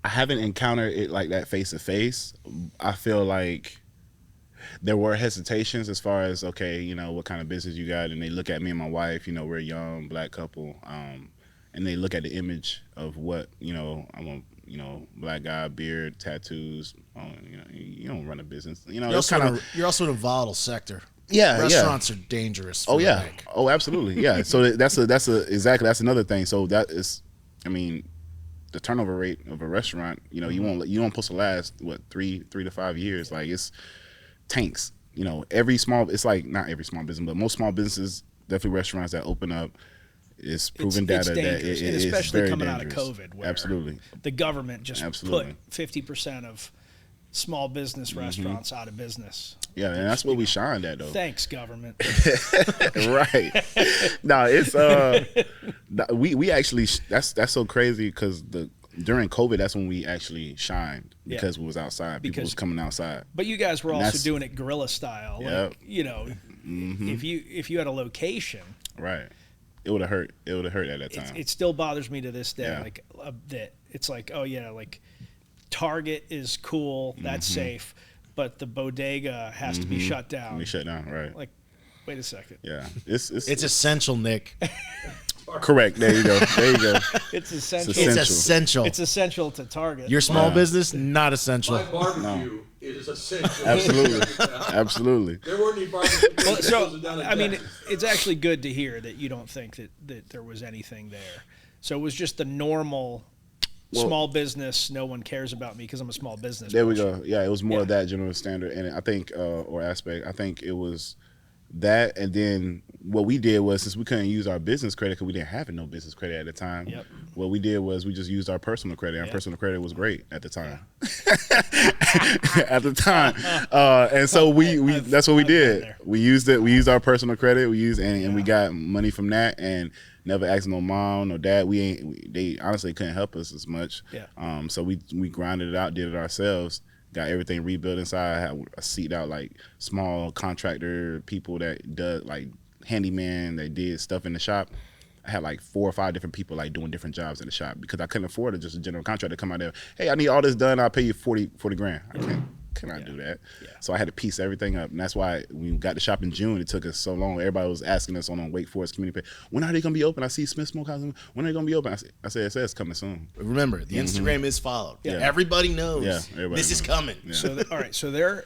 I haven't encountered it like that face to face. I feel like there were hesitations as far as, okay, what kind of business you got, and they look at me and my wife. We're a young black couple, and they look at the image of what I'm a black guy, beard, tattoos. You don't run a business. You're also in a volatile sector. Yeah, restaurants are dangerous. For yeah. Oh, absolutely. Yeah. So that's another thing. So that is, the turnover rate of a restaurant, you don't supposed to last 3 to 5 years. Like, it's tanks. It's like not every small business, but most small businesses, definitely restaurants that open up, it's proven data that it is especially very coming dangerous. out of COVID, where absolutely the government just absolutely put 50% of small business restaurants out of business. Yeah, and that's what we shined at, though. Thanks, government. Right. No, it's we actually that's so crazy because during COVID, that's when we actually shined because we was outside. People was coming outside. But you guys were also doing it guerrilla style. Yep. Like, if you had a location, right, it would have hurt. It would have hurt at that time. It still bothers me to this day. Like that, it's like, oh yeah, like Target is cool, that's safe, but the bodega has to be shut down. Be shut down, right? Like, wait a second. Yeah, it's essential, Nick. Correct. There you go. It's essential. It's essential. It's essential to Target. Your small business, not essential. My barbecue is essential. Absolutely. There weren't any barbecue. It's actually good to hear that you don't think that there was anything there. So it was just the normal small business. No one cares about me because I'm a small business. There we go. Yeah, it was more of that general standard, and I think or aspect. I think it was that, and then what we did was, since we couldn't use our business credit because we didn't have no business credit at the time, what we did was we just used our personal credit. Our personal credit was great at the time. At the time, and so we that's what we did. We used it. We used our personal credit. And we got money from that, and never asked no mom, no dad. They honestly couldn't help us as much. So we grinded it out, did it ourselves. Got everything rebuilt inside. I had a seat out like small contractor people that does like handyman. They did stuff in the shop. I had like 4 or 5 different people like doing different jobs in the shop because I couldn't afford it. Just a general contractor to come out there. Hey, I need all this done. I'll pay you 40 grand. I cannot do that. So I had to piece everything up, and that's why when we got the shop in June, it took us so long. Everybody was asking us on Wake Forest Community Pay, when are they gonna be open? I see Smith Smokehouse. When are they gonna be open? I said it's coming soon. Remember, the Instagram is followed. Everybody knows. This is coming. So all right, so they're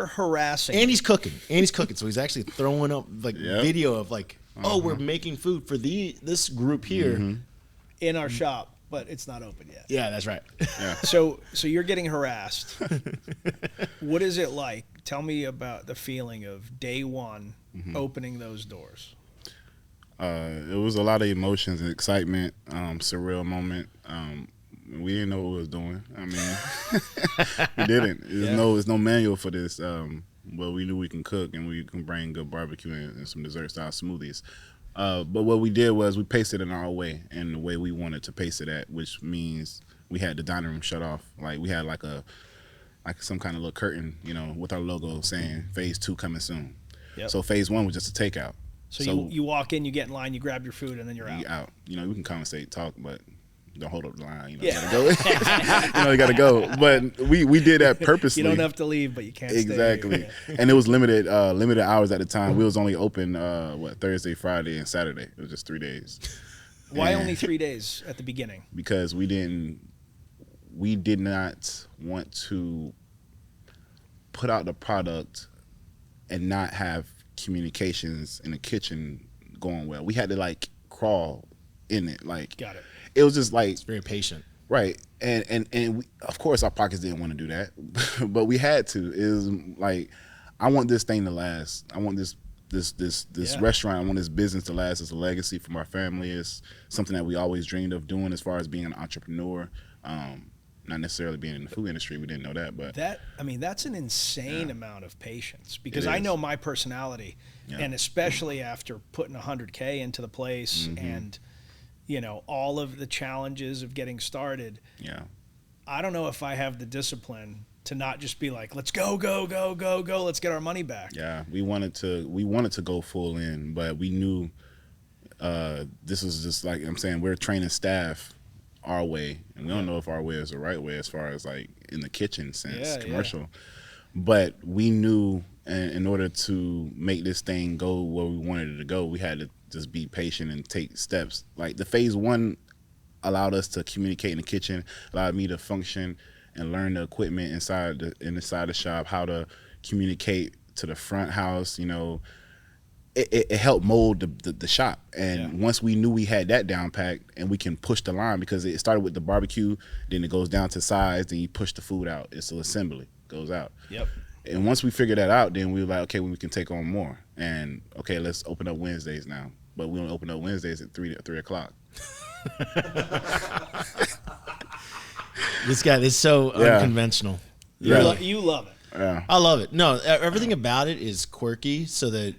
harassing. And he's cooking. So he's actually throwing up like video of like, we're making food for this group here in our shop, but it's not open yet. Yeah, that's right. Yeah. So you're getting harassed. What is it like? Tell me about the feeling of day one opening those doors. It was a lot of emotions and excitement, surreal moment. We didn't know what we was doing. I mean, we didn't. There's no manual for this. But we knew we can cook and we can bring good barbecue and some dessert style smoothies. But what we did was we paced it in our way, and the way we wanted to pace it at, which means we had the dining room shut off. Like we had like some kind of little curtain, with our logo saying phase 2 coming soon. Yep. So phase 1 was just a takeout. So you walk in, you get in line, you grab your food, and then you're out. We can conversate, talk, but don't hold up the line. You know, Yeah. you gotta go. You gotta go. But we did that purposely. You don't have to leave, but you can't Exactly. stay here. And it was limited hours at the time. We was only open Thursday, Friday, and Saturday. It was just 3 days. Why And only 3 days at the beginning? because we did not want to put out the product and not have communications in the kitchen going well. We had to like crawl in it. Like, Got it. it was just like, It's very patient. right. And we, of course our pockets didn't want to do that, but we had to. It was like, I want this thing to last. I want this Yeah. restaurant, I want this business to last as a legacy from our family. It's something that we always dreamed of doing as far as being an entrepreneur. Not necessarily being in the food industry. We didn't know that, but That's an insane amount of patience, because It I is. know my personality, Yeah. and especially after putting 100K into the place Mm-hmm. and, you know, all of the challenges of getting started, yeah. I don't know if I have the discipline to not just be like, let's go, let's get our money back. Yeah, we wanted to go full in, but we knew this was just like I'm saying, we're training staff our way, and we don't know if our way is the right way as far as like in the kitchen sense, Yeah, commercial. But we knew, and in order to make this thing go where we wanted it to go, we had to just be patient and take steps. Like the phase one allowed us to communicate in the kitchen, allowed me to function and learn the equipment inside the shop, how to communicate to the front house. You know, it helped mold the shop. And once we knew we had that down packed and we can push the line, because it started with the barbecue, then it goes down to sides, then you push the food out. It's an assembly, goes out. Yep. And once we figured that out, then we were like, okay, we can take on more. And okay, let's open up Wednesdays now. But we don't open up Wednesdays at 3 o'clock. This guy is so unconventional. Yeah. You love it. Yeah. I love it. No, everything about it is quirky, so that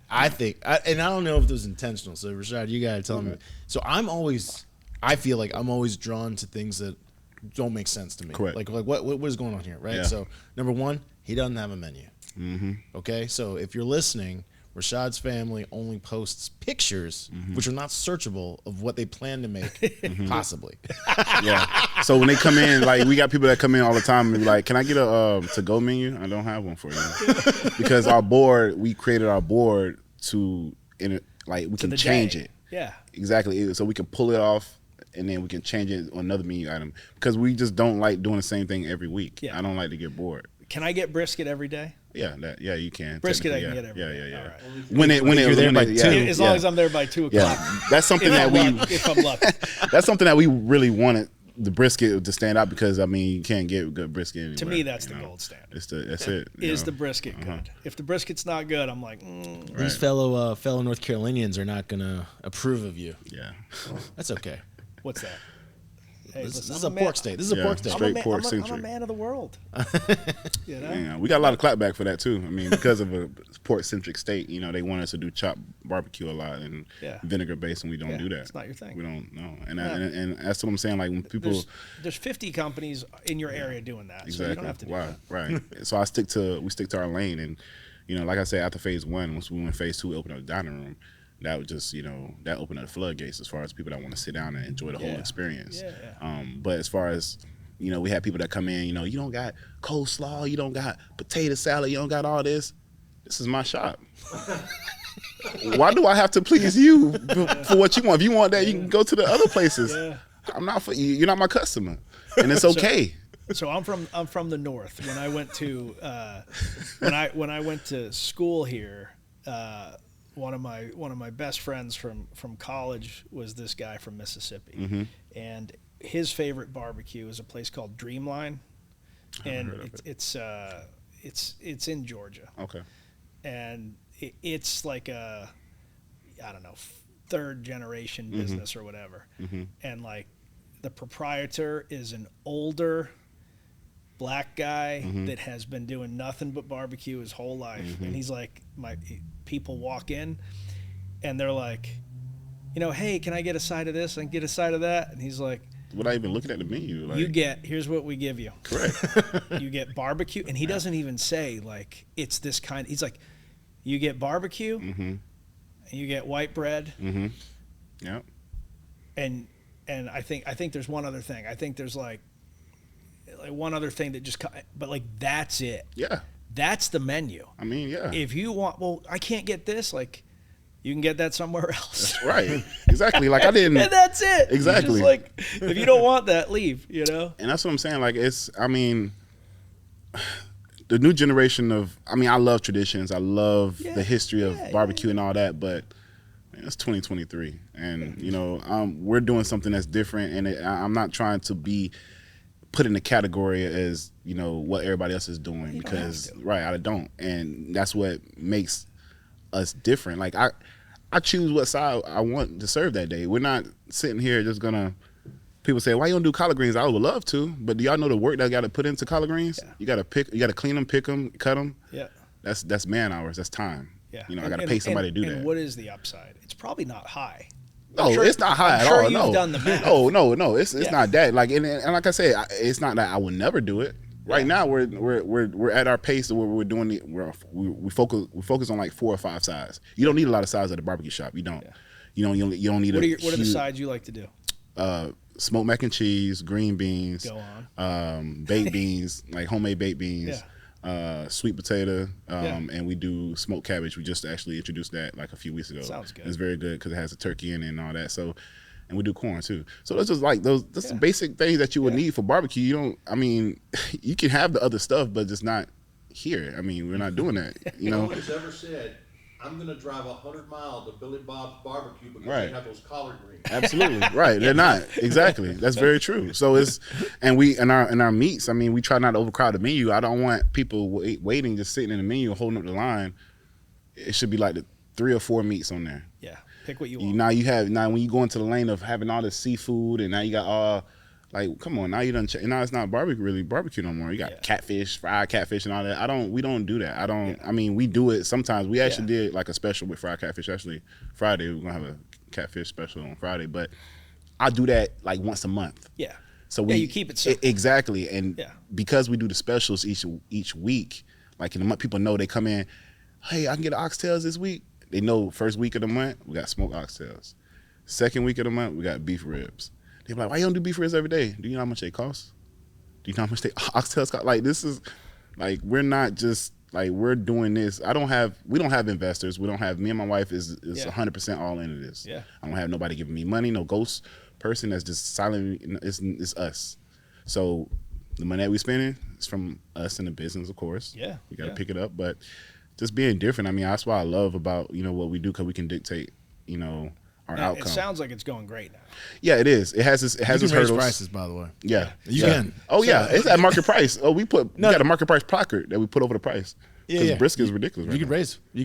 I think, and I don't know if it was intentional. So Rashad, you gotta tell me. So I feel like I'm always drawn to things that don't make sense to me. Correct. Like what is going on here, right? Yeah. So number one, he doesn't have a menu. Mm-hmm. Okay, so if you're listening, Rashad's family only posts pictures, which are not searchable, of what they plan to make, possibly. Yeah. So when they come in, like we got people that come in all the time and be like, "Can I get a to-go menu?" I don't have one for you because we created our board we can the change day. it. Yeah. Exactly. So we can pull it off and then we can change it on another menu item, because we just don't like doing the same thing every week. Yeah. I don't like to get bored. Can I get brisket every day? Yeah, you can. Brisket I Technically, can get every day. Yeah. All right. When you're there by 2. As long as I'm there by 2 o'clock. Yeah, that's something If that I'm lucky. that's something that we really wanted the brisket to stand out, because I mean you can't get good brisket anywhere. To me, that's you the know? gold standard. That's it. you Is know? the brisket good? If the brisket's not good, I'm like, These fellow North Carolinians are not gonna approve of you. Yeah. That's okay. what's that? Hey, This listen, is I'm a man- pork steak. This is a Yeah, pork steak. straight pork I'm a centric. man of the world. You know? Yeah, we got a lot of clapback for that too. I mean, because of a pork-centric state, you know, they want us to do chopped barbecue a lot and Yeah. vinegar based, and we don't Yeah, do that. it's not your thing. We don't know, Yeah. and that's what I'm saying. Like when people There's 50 companies in your area doing that, so you don't have to do Wow, that. right. So we stick to our lane, and you know, like I said, after phase one, once we went phase two, we opened up the dining room. That was just, you know, that opened up the floodgates as far as people that want to sit down and enjoy the whole Yeah. experience. Yeah. But as far as, you know, we had people that come in, you know, you don't got coleslaw, you don't got potato salad, you don't got all this. This is my shop. Why do I have to please you for what you want? If you want that, you can go to the other places. Yeah. I'm not for you. You're not my customer, and it's okay. So I'm from the north. When I went to when I went to school here, one of my best friends from college was this guy from Mississippi, and his favorite barbecue is a place called Dreamline, and it's in Georgia, Okay. and it's like a, I don't know, third generation business or whatever, and like the proprietor is an older black guy that has been doing nothing but barbecue his whole life, and he's like, people walk in and they're like, you know, hey, can I get a side of this and get a side of that? And he's like, Without even looking at the menu, like, here's what we give you. correct. You get barbecue, and he doesn't even say like it's this kind. He's like, you get barbecue, and you get white bread, Yep. and And I think there's one other thing. I think there's like one other thing that just, but like that's it. Yeah. That's the menu. I mean, yeah. If you want, well, I can't get this. Like, you can get that somewhere else. That's right. Exactly. Like I didn't. And that's it. Exactly. Just like, if you don't want that, leave. You know. And that's what I'm saying. Like I mean, the new generation of. I mean, I love traditions. I love the history of barbecue and all that. But man, it's 2023, and you know, we're doing something that's different. And I'm not trying to be put in the category as, you know, what everybody else is doing, because I don't, and that's what makes us different. Like I choose what side I want to serve that day. We're not sitting here just gonna. People say, why you don't do collard greens? I would love to, but do y'all know the work that I got to put into collard greens? Yeah. You got to clean them, pick them, cut them. Yeah, that's man hours. That's time. Yeah, you know, I got to pay somebody to do that. And what is the upside? It's probably not high. No, it's not high at all. I'm sure you've done the math. No, it's not that. Like, and like I said, it's not that I would never do it. Right now, we're at our pace where we're doing it. We focus on like 4 or 5 sides. You don't need a lot of sides at the barbecue shop. You don't. Yeah. You don't need. What are the sides you like to do? Smoked mac and cheese, green beans, Go on. Baked beans, like homemade baked beans. Yeah. Sweet potato, and we do smoked cabbage. We just actually introduced that like a few weeks ago. Sounds good. It's very good because it has a turkey in it and all that. So, and we do corn too. So that's just like those. That's the basic things that you would need for barbecue. You don't. I mean, you can have the other stuff, but just not here. I mean, we're not doing that. You know. No one's ever said, I'm going to drive 100 miles to Billy Bob's barbecue because they have those collard greens. Absolutely right. They're not. Exactly. That's very true. So it's, and we in our meats. I mean, we try not to overcrowd the menu. I don't want people waiting, just sitting in the menu, holding up the line. It should be like the 3 or 4 meats on there. Yeah. Pick what you want. Now when you go into the lane of having all this seafood, and now you got all. Like, come on, now you done. Now it's not barbecue no more. You got catfish, fried catfish, and all that. We don't do that. I mean, we do it sometimes. We actually did like a special with fried catfish. Actually, Friday we're gonna have a catfish special on Friday. But I do that like once a month. Yeah. So you keep it simple. Exactly, and because we do the specials each week, like in the month, people know they come in. Hey, I can get oxtails this week. They know first week of the month we got smoked oxtails. Second week of the month we got beef ribs. They're like, why you don't do beef ribs every day? Do you know how much they cost? Do you know how much oxtails cost? Like, this is, like, we're not just, like, we're doing this. We don't have investors. Me and my wife is 100% all into this. Yeah. I don't have nobody giving me money, no ghost person that's just silent. It's us. So the money that we spending is from us in the business, of course. Yeah. We got to pick it up. But just being different, I mean, that's what I love about, you know, what we do, because we can dictate, you know, our outcome. It sounds like it's going great now. Yeah, it is. It has its hurdles. Raise prices, by the way. Yeah, you can. Oh yeah, it's at market price. Oh, we got a market price placard that we put over the price. Yeah, brisket is ridiculous. You can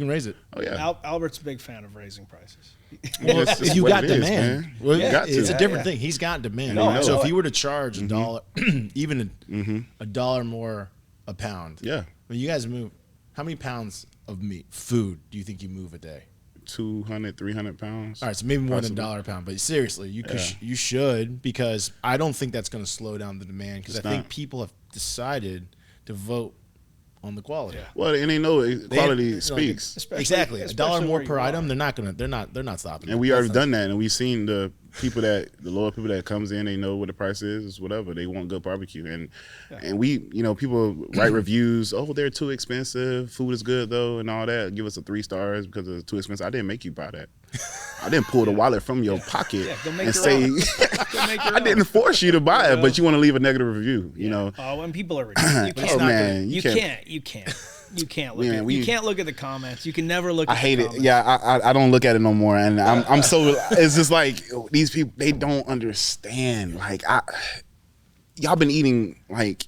raise it. Oh yeah. Albert's a big fan of raising prices. Well, if you got demand, it's a different thing. He's got demand. So if you were to charge $1, even $1 more a pound. Yeah. When you guys move, how many pounds of food do you think you move a day? 200, 300 pounds. All right, so maybe more than $1 a pound. But seriously, you should, because I don't think that's going to slow down the demand, because I think people have decided to vote on the quality. Yeah. Well, and they know quality speaks. Exactly. $1 more per item, they're not stopping. And we already done that, and we've seen the loyal people that comes in, they know what the price is, whatever. They want good barbecue. And we, you know, people write reviews, oh, they're too expensive, food is good though, and all that. Give us a 3 stars because it's too expensive. I didn't make you buy that. I didn't pull the wallet from your pocket and say I didn't force you to buy it, but you want to leave a negative review, you know. Oh, when people are ridiculous. You can't look at the comments. You can never look at the comments. I hate it. Yeah, I don't look at it no more. And I'm so, it's just like, these people, they don't understand. Like, y'all been eating, like,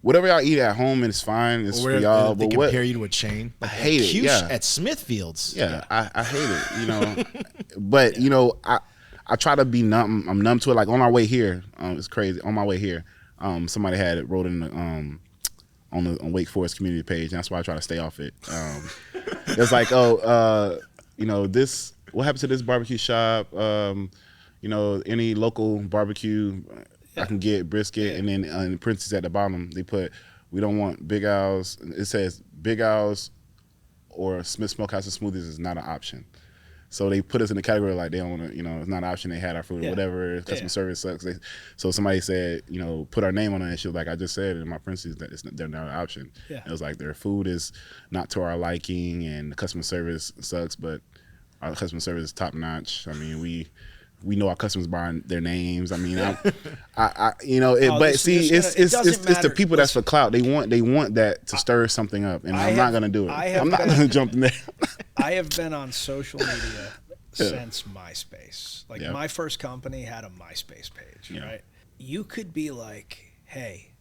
whatever y'all eat at home, it's fine. It's for y'all. They compare you to a chain. I hate it. Yeah. At Smithfield's. Yeah, I hate it, you know. But, you know, I try to be numb. I'm numb to it. Like, on our way here, it's crazy. On my way here, somebody had it wrote in the, on Wake Forest community page, and that's why I try to stay off it. It's like, you know, what happened to this barbecue shop? You know, any local barbecue, I can get brisket, and then in parentheses at the bottom, they put, we don't want Big Al's. It says Big Al's or Smith Smokehouse and Smoothies is not an option. So they put us in the category like they don't want to, it's not an option. They had our food or whatever. Customer service sucks. So somebody said, put our name on it. And she was like, I just said in my parentheses that they're not an option. Yeah. It was like their food is not to our liking and the customer service sucks, but our customer service is top notch. I mean, we know our customers by their names. I mean, it's the people that's for clout. They want that to stir something up, and I'm not gonna do it. I'm not gonna jump in there. I have been on social media since MySpace. Like my first company had a MySpace page, right? You could be like, hey,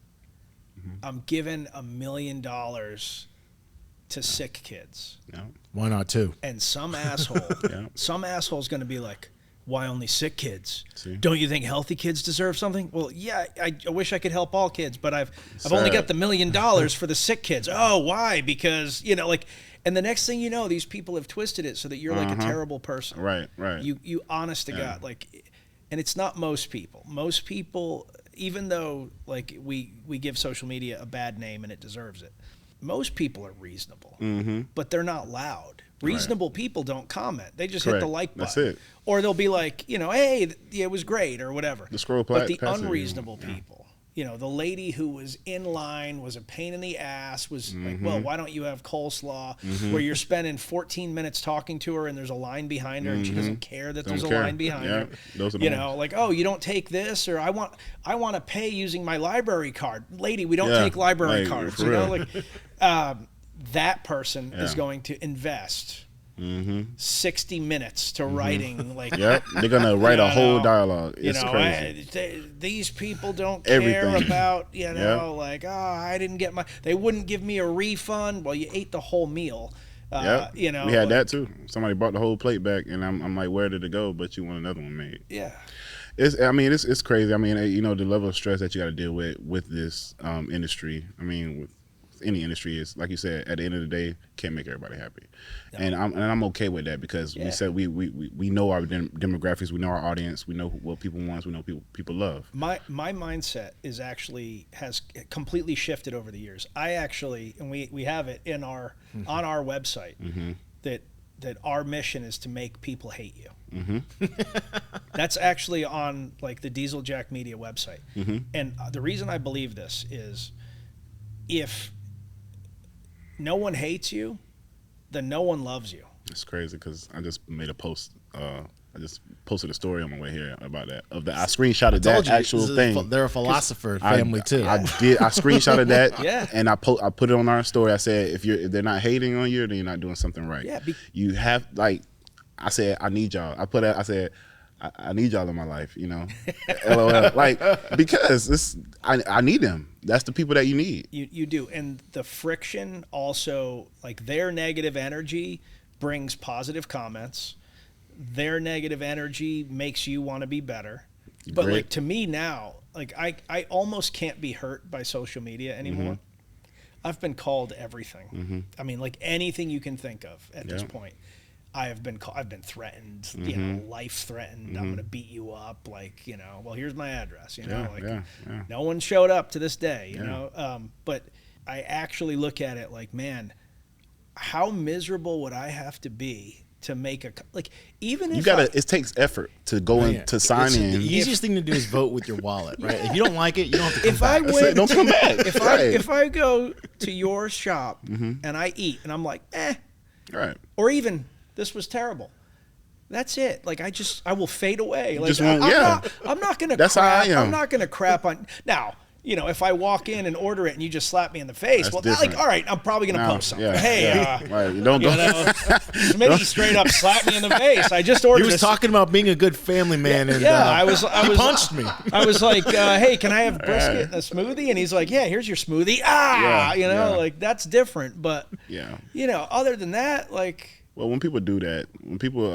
I'm giving $1 million to sick kids. No. Why not two? And some asshole's gonna be like, why only sick kids? See? Don't you think healthy kids deserve something? Well, yeah, I wish I could help all kids, but I've only got the $1 million for the sick kids. Oh, why? Because, and the next thing you know, these people have twisted it so that you're like a terrible person. Right. You honest to God, and it's not most people. Most people, even though we give social media a bad name and it deserves it, most people are reasonable, but they're not loud. Reasonable people don't comment. They just hit the like button. That's it. Or they'll be like, hey, it was great or whatever. But the unreasonable people, the lady who was in line was a pain in the ass, was like, well, why don't you have coleslaw? Where you're spending 14 minutes talking to her and there's a line behind her and she doesn't care that there's a line behind her. Those are oh, you don't take this, or I want to pay using my library card. Lady, we don't take library cards. That person is going to invest 60 minutes to writing. They're gonna write a whole dialogue. It's crazy. These people don't care about I didn't get they wouldn't give me a refund. Well, you ate the whole meal. We had that too. Somebody brought the whole plate back, and I'm like, where did it go? But you want another one made. Yeah. It's crazy. I mean, the level of stress that you got to deal with this industry. I mean, with any industry is, like you said, at the end of the day, can't make everybody happy. No. And I'm okay with that because we said we know our demographics, we know our audience, we know what people want, we know people love. My mindset has completely shifted over the years. I actually, and we have it in our on our website that our mission is to make people hate you. That's actually on the Diesel Jack Media website. And the reason I believe this is, if no one hates you, then no one loves you. It's crazy because I just made a post. I just posted a story on my way here about that. I screenshotted that actual thing. They're a philosopher family too. I screenshotted that, and I put it on our story. I said, if they're not hating on you, then you're not doing something right. Yeah, you have I said, I need y'all. I said, I need y'all in my life, LOL. Because I need them. That's the people that you need. You do. And the friction also, their negative energy brings positive comments. Their negative energy makes you want to be better. But to me now, I almost can't be hurt by social media anymore. I've been called everything. I mean, anything you can think of at this point. I've been threatened, life threatened. I'm going to beat you up. Well, here's my address, no one showed up to this day, but I actually look at it man, how miserable would I have to be to make even if it takes effort to go in to sign in. The easiest thing to do is vote with your wallet, right? If you don't like it, you don't have to come back. Don't come back. If I go to your shop and I eat and I'm like, right, or even, this was terrible, that's it. I will fade away. I'm not gonna. That's crap. how I am. I'm not gonna crap on now. If I walk in and order it and you just slap me in the face, that's all right, I'm probably gonna post something. Right. Don't. Smitty straight up slapped me in the face. I just ordered. He was talking about being a good family man, and he punched me. I was like, hey, can I have brisket and a smoothie? And he's like, yeah, here's your smoothie. That's different. But other than that, Well, when people do that, when people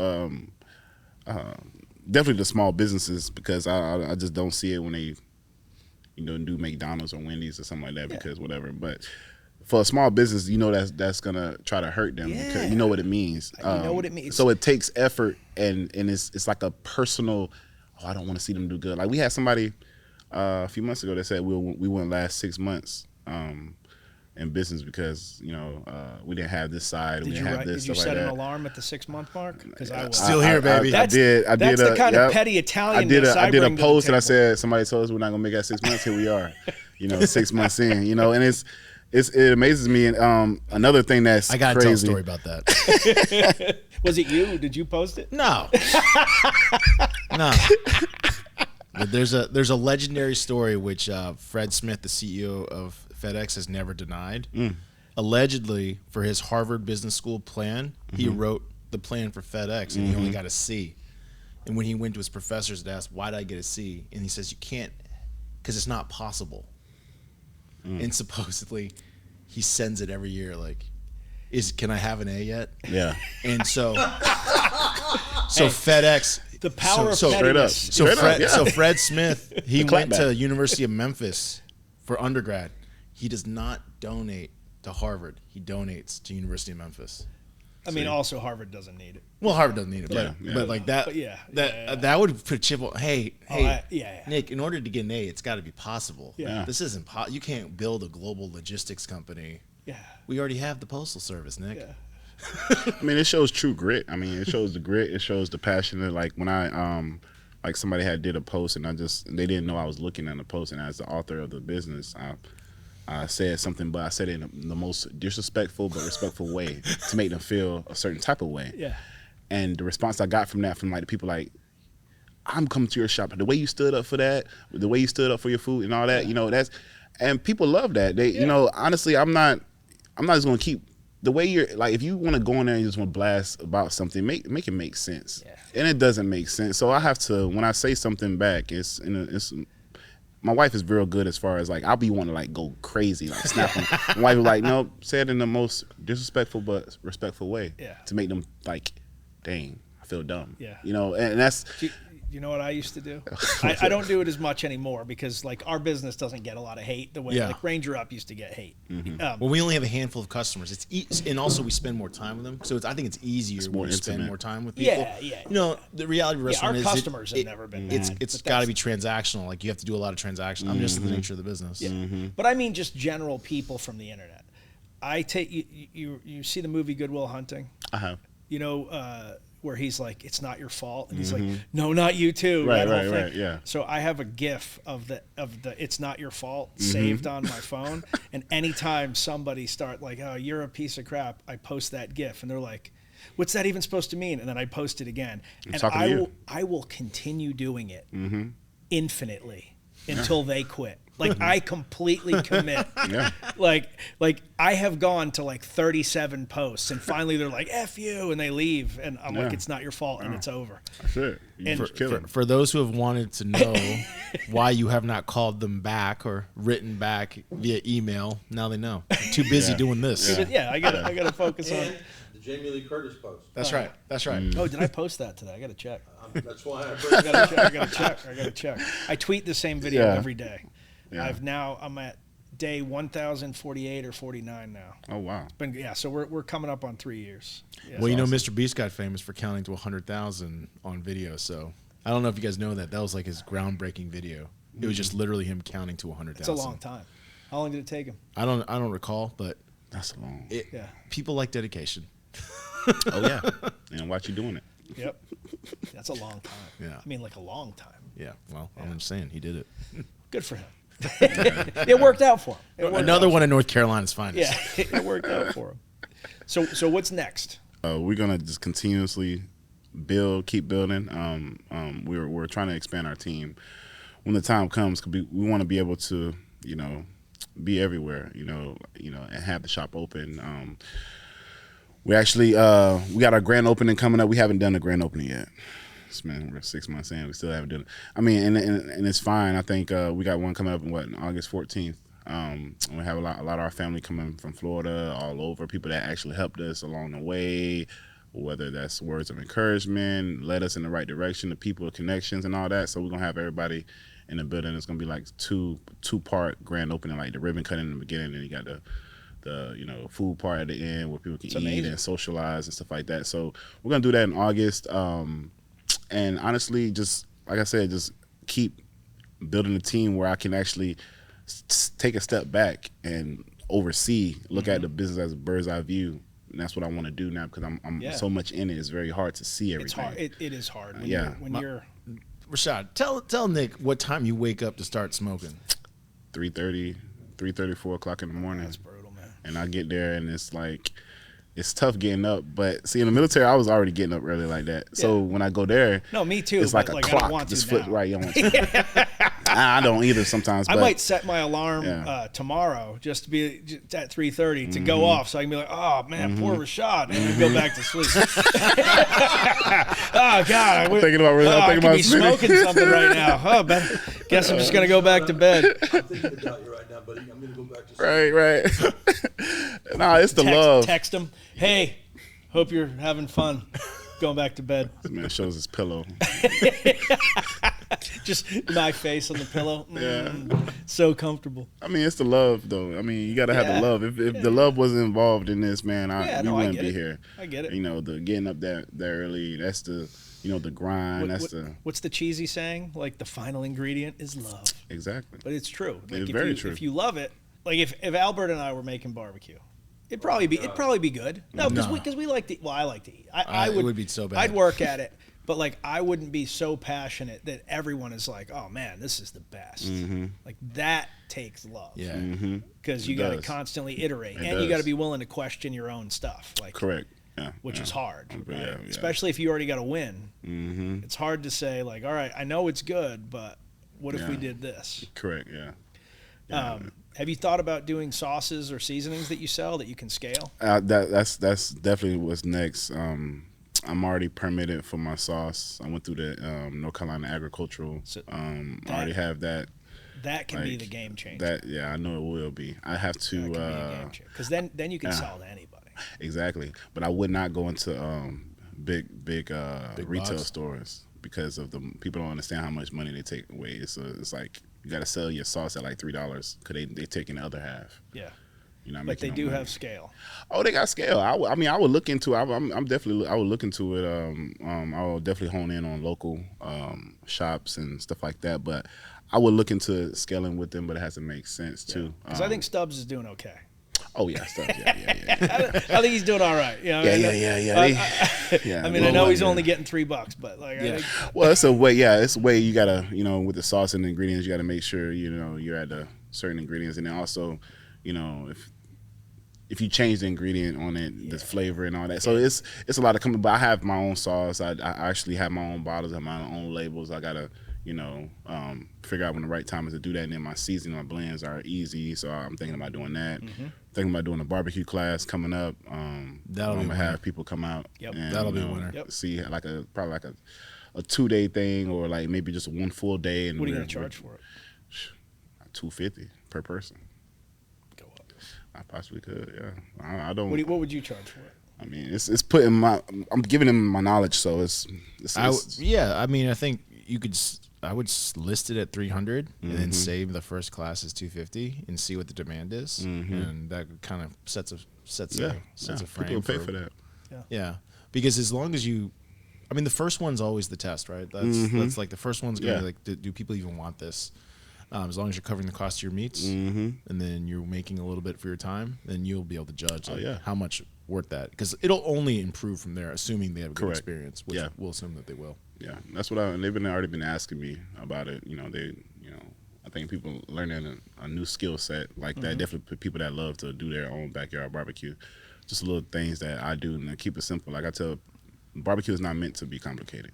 definitely the small businesses, because I just don't see it when they do McDonald's or Wendy's or something like that, because whatever. But for a small business, that's gonna try to hurt them, because you know what it means. What it means. So it takes effort, and it's like a personal. Oh, I don't want to see them do good. We had somebody a few months ago that said we wouldn't last 6 months in business because we didn't have this side. We didn't have this. Did you stuff set like an that. alarm at the 6-month mark? Because I was Still here, baby. I did. That's the kind of petty Italian. I did a post and I said somebody told us we're not gonna make it at 6 months. Here we are, 6 months in. And it amazes me. And another thing that's I gotta crazy. tell a story about that. Was it you? Did you post it? No. No. But there's a legendary story which Fred Smith, the CEO of FedEx, has never denied. Allegedly, for his Harvard Business School plan, he wrote the plan for FedEx, and he only got a C. And when he went to his professors and asked, "Why did I get a C?" and he says, "You can't, because it's not possible." And supposedly, he sends it every year, like, can I have an A yet? Yeah. And so FedEx. The power of pettiness. So Fred Smith, he went back. to University of Memphis for undergrad. He does not donate to Harvard. He donates to University of Memphis. I mean, also Harvard doesn't need it. Well, Harvard doesn't need it, but like that. But that would put a chip on. Hey, yeah. Nick. In order to get an A, it's got to be possible. Yeah. This isn't. You can't build a global logistics company. Yeah. We already have the Postal Service, Nick. Yeah. I mean, it shows true grit. I mean, it shows the grit. It shows the passion. Like when I like somebody had did a post and they didn't know I was looking at the post, and as the author of the business, I said something, but I said it in the most disrespectful but respectful way to make them feel a certain type of way. Yeah. And the response I got from like the people like, I'm coming to your shop. The way you stood up for that, the way you stood up for your food and all that, and people love that. They, honestly, I'm not just gonna keep the way you're like. If you want to go in there and you just want to blast about something, make it make sense. Yeah. And it doesn't make sense. So I have to, when I say something back, my wife is real good as far as like I'll be wanting to like go crazy, like snapping. My wife was like, no, say it in the most disrespectful but respectful way. Yeah. To make them like, dang, I feel dumb. Yeah. And that's. You know what I used to do? I don't do it as much anymore because like our business doesn't get a lot of hate the way like Ranger Up used to get hate. Well, we only have a handful of customers. And also we spend more time with them, so I think it's easier when you spend more time with people. Yeah. The reality of restaurant our is customers have never been. It's got to be transactional. Like you have to do a lot of transactions. I'm just in the nature of the business. Yeah. But I mean, just general people from the internet. I take you see the movie Good Will Hunting? I have. Where he's like, it's not your fault, and he's like, no, not you too. Right, yeah. So I have a GIF of the it's not your fault saved on my phone, and anytime somebody start like, oh, you're a piece of crap, I post that GIF, and they're like, what's that even supposed to mean? And then I post it again, and I will continue doing it infinitely until they quit. Like I completely commit. Yeah. Like I have gone to like 37 posts, and finally they're like, F you, and they leave, and I'm like, it's not your fault, and it's over. That's it. For those who have wanted to know why you have not called them back or written back via email, now they know. I'm too busy doing this. Yeah, I gotta focus on the Jamie Lee Curtis post. That's right. Oh, did I post that today? I gotta check. That's why I gotta check. I tweet the same video every day. Yeah. I'm at day 1,048 or 49 now. Oh wow. So we're coming up on 3 years. Yeah, well, Mr. Beast got famous for counting to 100,000 on video. So I don't know if you guys know that was like his groundbreaking video. It was just literally him counting to 100,000. It's a long time. How long did it take him? I don't recall, but that's long. People like dedication. Oh yeah, and watch you doing it. Yep, that's a long time. Yeah, I mean like a long time. Yeah, well, I'm just saying he did it. Good for him. It worked out for him. Another one of North Carolina's finest. Yeah, it worked out for him. So what's next? We're gonna just continuously keep building. We're trying to expand our team. When the time comes, we want to be able to, be everywhere, and have the shop open. We actually we got our grand opening coming up. We haven't done the grand opening yet. Man, we're 6 months in. We still haven't done it. I mean, and it's fine. I think we got one coming up on August 14th. We have a lot of our family coming from Florida, all over. People that actually helped us along the way, whether that's words of encouragement, led us in the right direction, the people, connections, and all that. So we're gonna have everybody in the building. It's gonna be like two-part grand opening, like the ribbon cutting in the beginning, and then you got the food part at the end where people can eat and socialize and stuff like that. So we're gonna do that in August. And honestly, just like I said, just keep building a team where I can actually take a step back and oversee, look at the business as a bird's eye view. And that's what I want to do now because I'm so much in it. It's very hard to see everything. It's hard. It is hard when you're Rashad, tell Nick what time you wake up to start smoking. 3:30, 4 o'clock in the morning. That's brutal, man. And I get there and it's like, it's tough getting up. But see, in the military, I was already getting up early like that. So when I go there, no, me too. It's like a clock just flip right on. I don't either sometimes. But I might set my alarm tomorrow just to be at 3:30 to go off, so I can be like, oh man, poor Rashad, and then go back to sleep. Oh God, I'm thinking about I could be smoking something right now. Oh, but guess I'm just gonna go back to bed. I'm thinking about you right now, buddy. I'm gonna go back to sleep. Right. Nah, it's the love. Text him, hey, hope you're having fun. Going back to bed. This man shows his pillow. Just my face on the pillow. So comfortable. I mean, it's the love, though. I mean, you got to have the love. If the love wasn't involved in this, man, we wouldn't be here. I get it. You know, the getting up that early, that's the, the grind. What's the cheesy saying? Like, the final ingredient is love. Exactly. But it's true. Like, it's very true. If you love it, like if Albert and I were making barbecue, it'd probably be good. No, because we like to. Well, I like to eat. It would be so bad. I'd work at it, but like I wouldn't be so passionate that everyone is like, oh man, this is the best. Like that takes love. Yeah. Because you got to constantly iterate, and you got to be willing to question your own stuff. Like correct. Yeah. Which is hard, right? Yeah. Especially if you already got to win. It's hard to say like, all right, I know it's good, but what if we did this? Correct. Yeah. Have you thought about doing sauces or seasonings that you sell that you can scale? That's definitely what's next. I'm already permitted for my sauce. I went through the North Carolina agricultural. I already have that. That can be the game changer. I know it will be. I have to because then you can sell to anybody. Exactly, but I would not go into big retail box stores because of the people don't understand how much money they take away. It's like you got to sell your sauce at like $3 because they taking the other half. Yeah. But they do have scale. Oh, they got scale. I would look into it. I would look into it. I will definitely hone in on local shops and stuff like that. But I would look into scaling with them, but it has to make sense too. Because I think Stubbs is doing okay. Oh yeah, Stubbs. Yeah. I think he's doing all right. Yeah. I mean, I know he's only getting $3, but like, well, it's a way. Yeah, it's a way you gotta, with the sauce and the ingredients, you gotta make sure you're at the certain ingredients, and then also, if you change the ingredient on it, the flavor and all that. So it's a lot of coming. But I have my own sauce. I actually have my own bottles, I have my own labels. I gotta figure out when the right time is to do that. And then my seasoning, my blends are easy, so I'm thinking about doing that. Thinking about doing a barbecue class coming up. I'm gonna have people come out. And, that'll be a winner. See probably like a 2-day thing, or like maybe just one full day. And what are you gonna charge for it? $250 per person. Go up. I possibly could. Yeah. I don't. What would you charge for it? I mean, it's putting I'm giving them my knowledge, so it's I mean, I think you could. I would list it at 300 and then say the first class is 250 and see what the demand is, and that kind of sets a frame. People pay for that. Yeah, because as long as you, I mean, the first one's always the test, right? That's like the first one's gonna be like, do people even want this? As long as you're covering the cost of your meats, and then you're making a little bit for your time, then you'll be able to judge how much worth that. Because it'll only improve from there, assuming they have a good experience, which we'll assume that they will. Yeah, that's what they've already been asking me about it. I think people learning a new skill set like that. Definitely people that love to do their own backyard barbecue. Just little things that I do and keep it simple. Like I tell, barbecue is not meant to be complicated.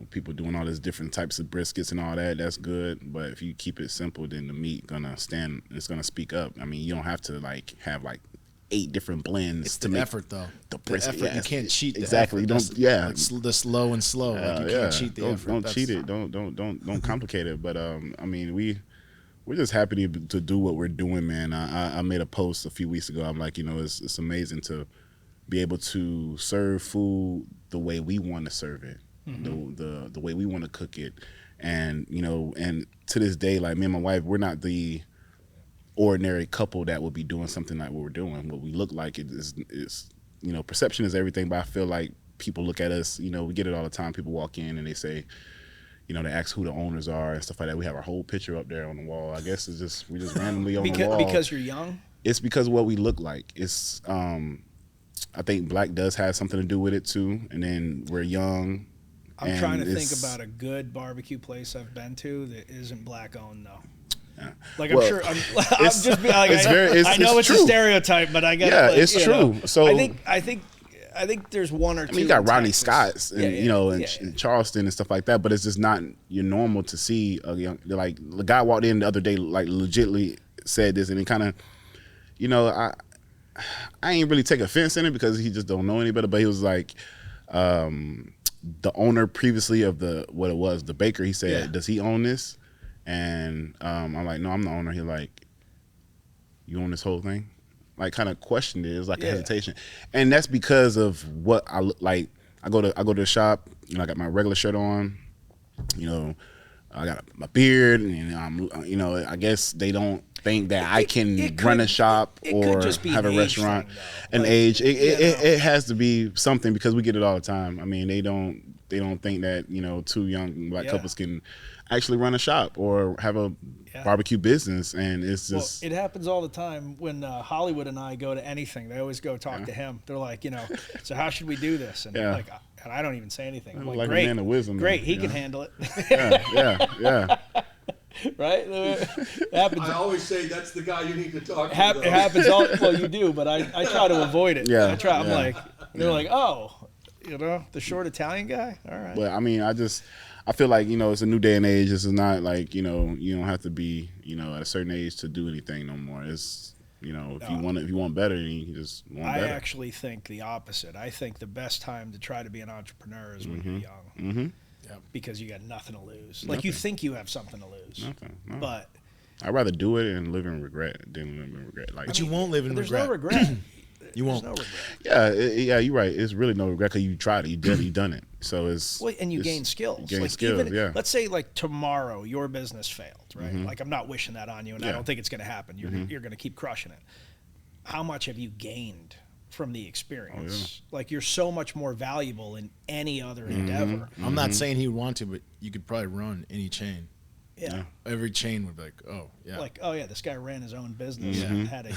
People doing all these different types of briskets and all that, that's good. But if you keep it simple, then the meat it's gonna speak up. I mean, you don't have to have 8 different blends. It's the effort, though. The brisket. The effort, you can't cheat the exactly. effort. The slow and slow. You can't cheat the effort. Don't cheat it. Don't complicate it. But I mean, we're just happy to do what we're doing, man. I made a post a few weeks ago. I'm like, it's amazing to be able to serve food the way we want to serve it. The way we want to cook it, and and to this day, like me and my wife, we're not the ordinary couple that would be doing something like what we're doing. What we look like is perception is everything. But I feel like people look at us, we get it all the time. People walk in and they say, you know, they ask who the owners are and stuff like that. We have our whole picture up there on the wall. I guess it's just we just randomly on the wall. Because you're young? It's because of what we look like. It's I think black does have something to do with it too. And then we're young. I'm trying to think about a good barbecue place I've been to that isn't black owned though. Yeah. Like I'm sure I'm just being like I know it's true. A stereotype, but I got it's true. Know, so I think there's one or two. I mean, you got Rodney Scott's and in Charleston and stuff like that, but it's just not normal to see a young, like the guy walked in the other day, like legitimately said this, and it kind of, I ain't really take offense in it because he just don't know any better, but he was like, the owner previously of the baker, he said, does he own this? And I'm like, no, I'm the owner. He like, you own this whole thing? Like, kind of questioned it. It was like a hesitation, and that's because of what I look like. I go to the shop. I got my regular shirt on. I got my beard, and I'm. I guess they don't think that I can run a shop or have a restaurant. An age. It has to be something because we get it all the time. I mean, they don't think that two young black couples can actually run a shop or have a barbecue business, and it's just it happens all the time when Hollywood and I go to anything. They always go talk to him. They're like, so how should we do this? And and I don't even say anything. I'm like, great, a man of wisdom, great, he can handle it. yeah. Right? It happens. I always say that's the guy you need to talk to. It happens all well. You do, but I try to avoid it. Yeah, I try. I'm like, they're like, oh, the short Italian guy. All right. But I mean, I feel like it's a new day and age. This is not like you don't have to be at a certain age to do anything no more. It's if you want better, you just want better. I actually think the opposite. I think the best time to try to be an entrepreneur is when you're young, because you got nothing to lose. Like you think you have something to lose, no. But I'd rather do it and live in regret than live in regret. Like, but you won't live in regret. There's no regret. You won't. There's no regret. Yeah, you're right. It's really no regret because you tried it, you did it, you done it. So it's and you gain skills. You gain skills. Let's say like tomorrow your business failed, right? Like I'm not wishing that on you, and I don't think it's going to happen. You're going to keep crushing it. How much have you gained from the experience? Like you're so much more valuable in any other endeavor. I'm not saying he would want to, but you could probably run any chain. Yeah. Every chain would be like, oh yeah. Like, oh yeah, this guy ran his own business and had a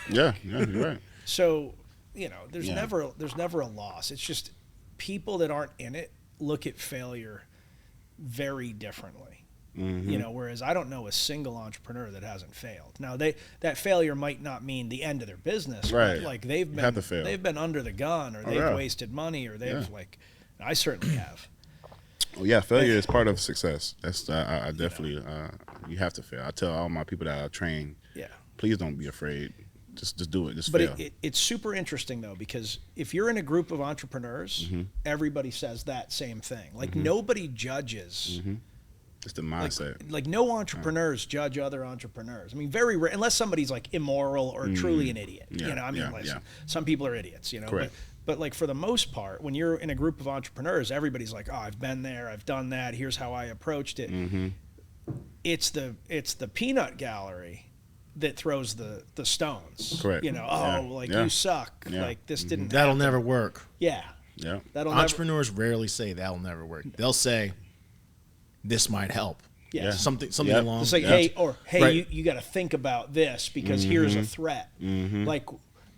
Yeah, you're right. So, there's never a loss. It's just people that aren't in it look at failure very differently. Whereas I don't know a single entrepreneur that hasn't failed. Now that failure might not mean the end of their business. Right. Like they've been under the gun, or they've wasted money, or they've I certainly have. Oh yeah, failure is part of success. That's I definitely you have to fail. I tell all my people that I train, please don't be afraid. Just do it. Just fail. But it's super interesting though, because if you're in a group of entrepreneurs, everybody says that same thing. Like nobody judges. It's the mindset. Like no entrepreneurs judge other entrepreneurs. I mean, very rare, unless somebody's like immoral or truly an idiot. Some people are idiots. Correct. But like for the most part, when you're in a group of entrepreneurs, everybody's like, oh, I've been there, I've done that. Here's how I approached it. It's the peanut gallery that throws the stones. Correct. You suck. Yeah. Like this didn't. That'll happen. never work. Yeah. Yeah. Entrepreneurs rarely say that'll never work. They'll say, this might help. Yeah. Something along. It's like, hey, you got to think about this because here's a threat.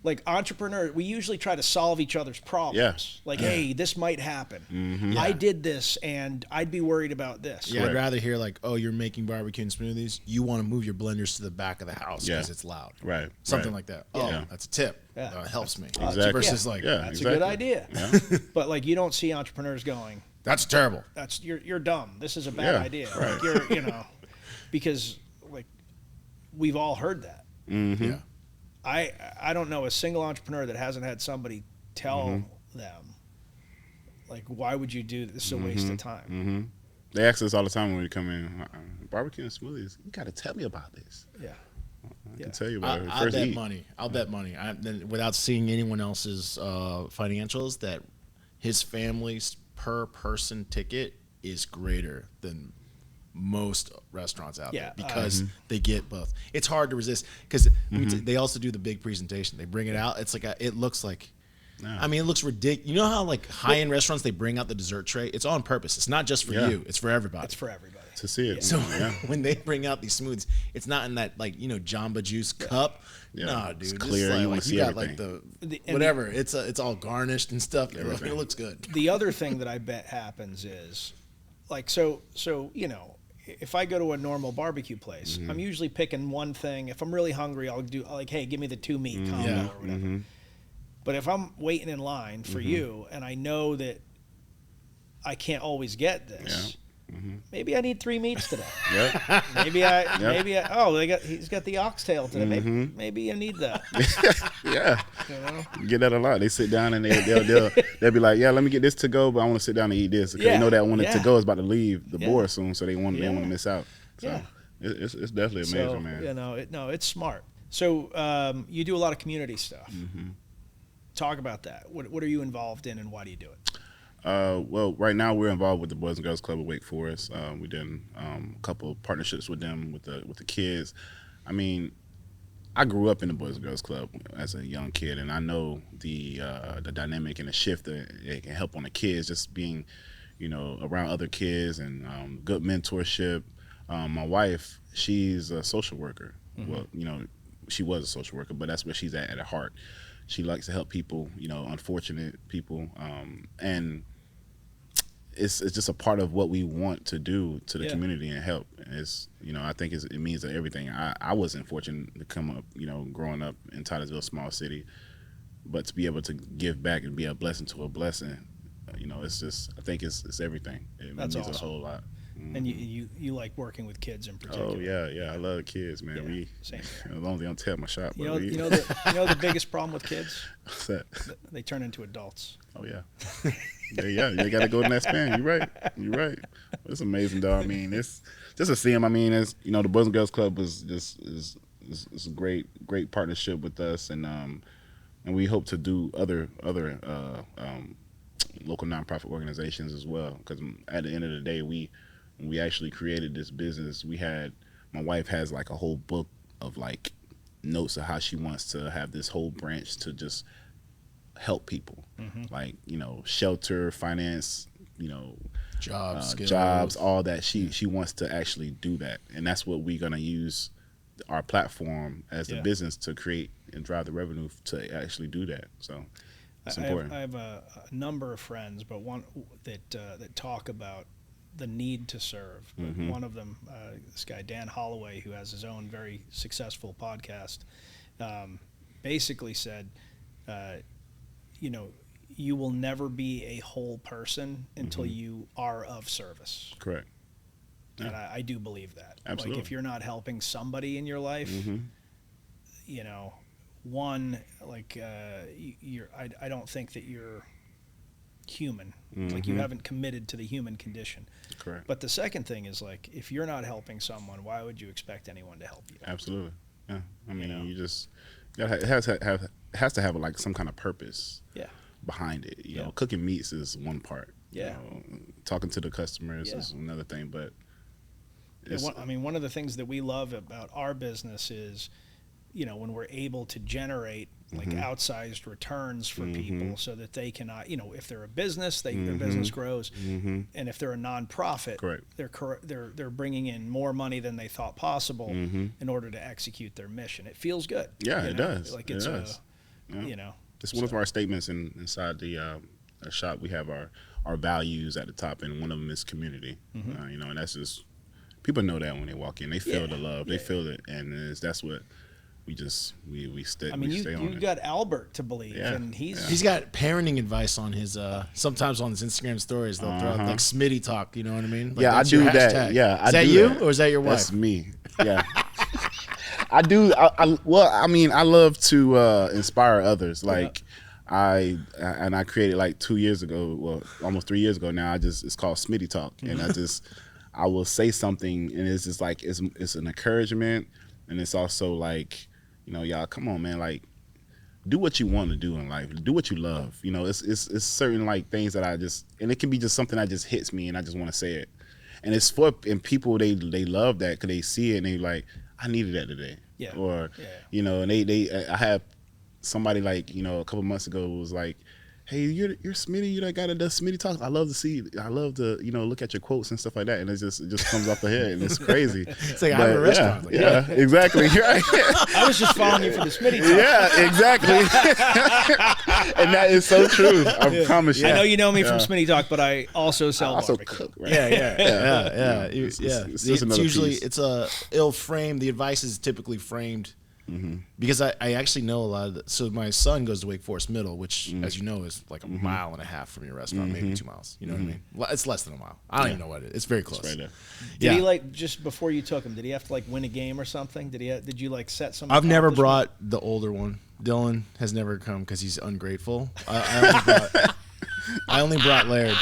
Like entrepreneurs, we usually try to solve each other's problems. Like, hey, this might happen. I did this, and I'd be worried about this. Yeah, I'd rather hear like, oh, you're making barbecue and smoothies. You want to move your blenders to the back of the house because it's loud. Right. Something like that. Oh, that's a tip. It helps me. Exactly. Versus like, that's a good idea. Yeah. But like, you don't see entrepreneurs going, that's terrible. You're dumb. This is a bad idea. Right. Like you're because like we've all heard that. Yeah. I don't know a single entrepreneur that hasn't had somebody tell them, like, why would you do this? This is a waste of time. They ask us all the time when we come in, barbecue and smoothies, you got to tell me about this. Yeah. I can tell you about it. I'll bet money. I'll bet money. Without seeing anyone else's financials, that his family's per person ticket is greater than most restaurants out there because they get both. It's hard to resist because they also do the big presentation. They bring it out. It's like it looks like I mean, it looks ridiculous. You know how like high-end restaurants, they bring out the dessert tray? It's on purpose. It's not just for you. It's for everybody. It's for everybody. To see it. So when they bring out these smoothies, it's not in that like Jamba Juice cup. Yeah. No, dude, It's just clear. You wanna see got everything. like whatever. It's all garnished and stuff. It looks good. The other thing that I bet happens is, like, so if I go to a normal barbecue place, I'm usually picking one thing. If I'm really hungry, I'll do like, hey, give me the 2 meat combo or whatever. But if I'm waiting in line for you and I know that I can't always get this, maybe I need 3 meats today. Maybe he's got the oxtail today. Maybe I need that. You get that a lot. They sit down and they'll be like, yeah, let me get this to go, but I want to sit down and eat this because they know that when it to go is about to leave the board soon, so they want to miss out. So it's definitely amazing, man. It's smart. So you do a lot of community stuff. Talk about that. What are you involved in, and why do you do it? Well, right now we're involved with the Boys and Girls Club of Wake Forest. We did a couple of partnerships with them with the kids. I mean, I grew up in the Boys and Girls Club as a young kid, and I know the dynamic and the shift that it can help on the kids, just being, around other kids and good mentorship. My wife, she's a social worker. Well, she was a social worker, but that's where she's at her heart. She likes to help people, unfortunate people, and it's just a part of what we want to do to the community and help. It's I think it means everything. I wasn't fortunate to come up, growing up in Titusville, small city, but to be able to give back and be a blessing to a blessing, it's just I think it's everything. It means awesome. a whole lot. And you like working with kids in particular? Oh yeah, I love kids, man. Same As long as they don't tear my shop. You know the biggest problem with kids? What's that? They turn into adults. Oh yeah. You got to go in that span. You're right. It's amazing, though. I mean, it's just to see them. I mean, it's the Boys and Girls Club is a great partnership with us, and we hope to do other local nonprofit organizations as well. Because at the end of the day, we actually created this business. My wife has like a whole book of like notes of how she wants to have this whole branch to just help people, like shelter, finance, jobs, all that. She wants to actually do that, and that's what we're gonna use our platform as the business to create and drive the revenue to actually do that. So it's important. I have a number of friends, but one that talk about the need to serve. One of them, this guy Dan Holloway, who has his own very successful podcast, basically said, you will never be a whole person until you are of service. Correct. Yeah. And I do believe that. Absolutely. Like if you're not helping somebody in your life, one, like I don't think that you're human. Like you haven't committed to the human condition. Correct. But the second thing is, like, if you're not helping someone, why would you expect anyone to help you? Absolutely. Yeah. I mean, you just it has to have like some kind of purpose. Yeah. Behind it, you know, cooking meats is one part. Yeah. Talking to the customers is another thing, but one of the things that we love about our business is, when we're able to generate like outsized returns for people, so that they can, if they're a business, their business grows, and if they're a nonprofit, they're bringing in more money than they thought possible in order to execute their mission. It feels good. Yeah, it does. Like it's it's one of our statements inside the shop. We have our values at the top, and one of them is community. And that's just, people know that when they walk in, they feel the love, they feel it, and that's what. We stay. I mean, you got Albert to believe, and he's got parenting advice on his. Sometimes on his Instagram stories, they'll throw out like Smitty talk. You know what I mean? Like, I do that. Yeah, is that you or is that your wife? That's me. Yeah, I do. I love to inspire others. Like I created like 2 years ago, well, almost 3 years ago now. It's called Smitty Talk, and I will say something, and it's just like it's an encouragement, and it's also like, y'all, come on, man, like, do what you want to do in life. Do what you love. It's certain like things that and it can be just something that just hits me and I just want to say it. And it's and people, they love that because they see it and they like, I needed that today. Yeah. Or, and I have somebody like a couple months ago was like, hey, you're Smitty. You that guy that does Smitty Talks. I love to look at your quotes and stuff like that, and it just comes off the head, and it's crazy. It's like I have a restaurant. Yeah, exactly. Right. I was just following you for the Smitty Talk. Yeah, exactly. And that is so true. I promise you. I know you know me from Smitty Talk, but I also sell barbecue. Cook. Right? Yeah. It's Usually piece. it's a ill framed. The advice is typically framed. Because I actually know a lot of so my son goes to Wake Forest Middle, which as you know is like a mile and a half from your restaurant, maybe 2 miles. You know what I mean? It's less than a mile. I don't even know what it is. It's very close. It's right there. Did he like just before you took him? Did he have to like win a game or something? Did you like set some? I've never brought the older one. Dylan has never come because he's ungrateful. I only brought Laird.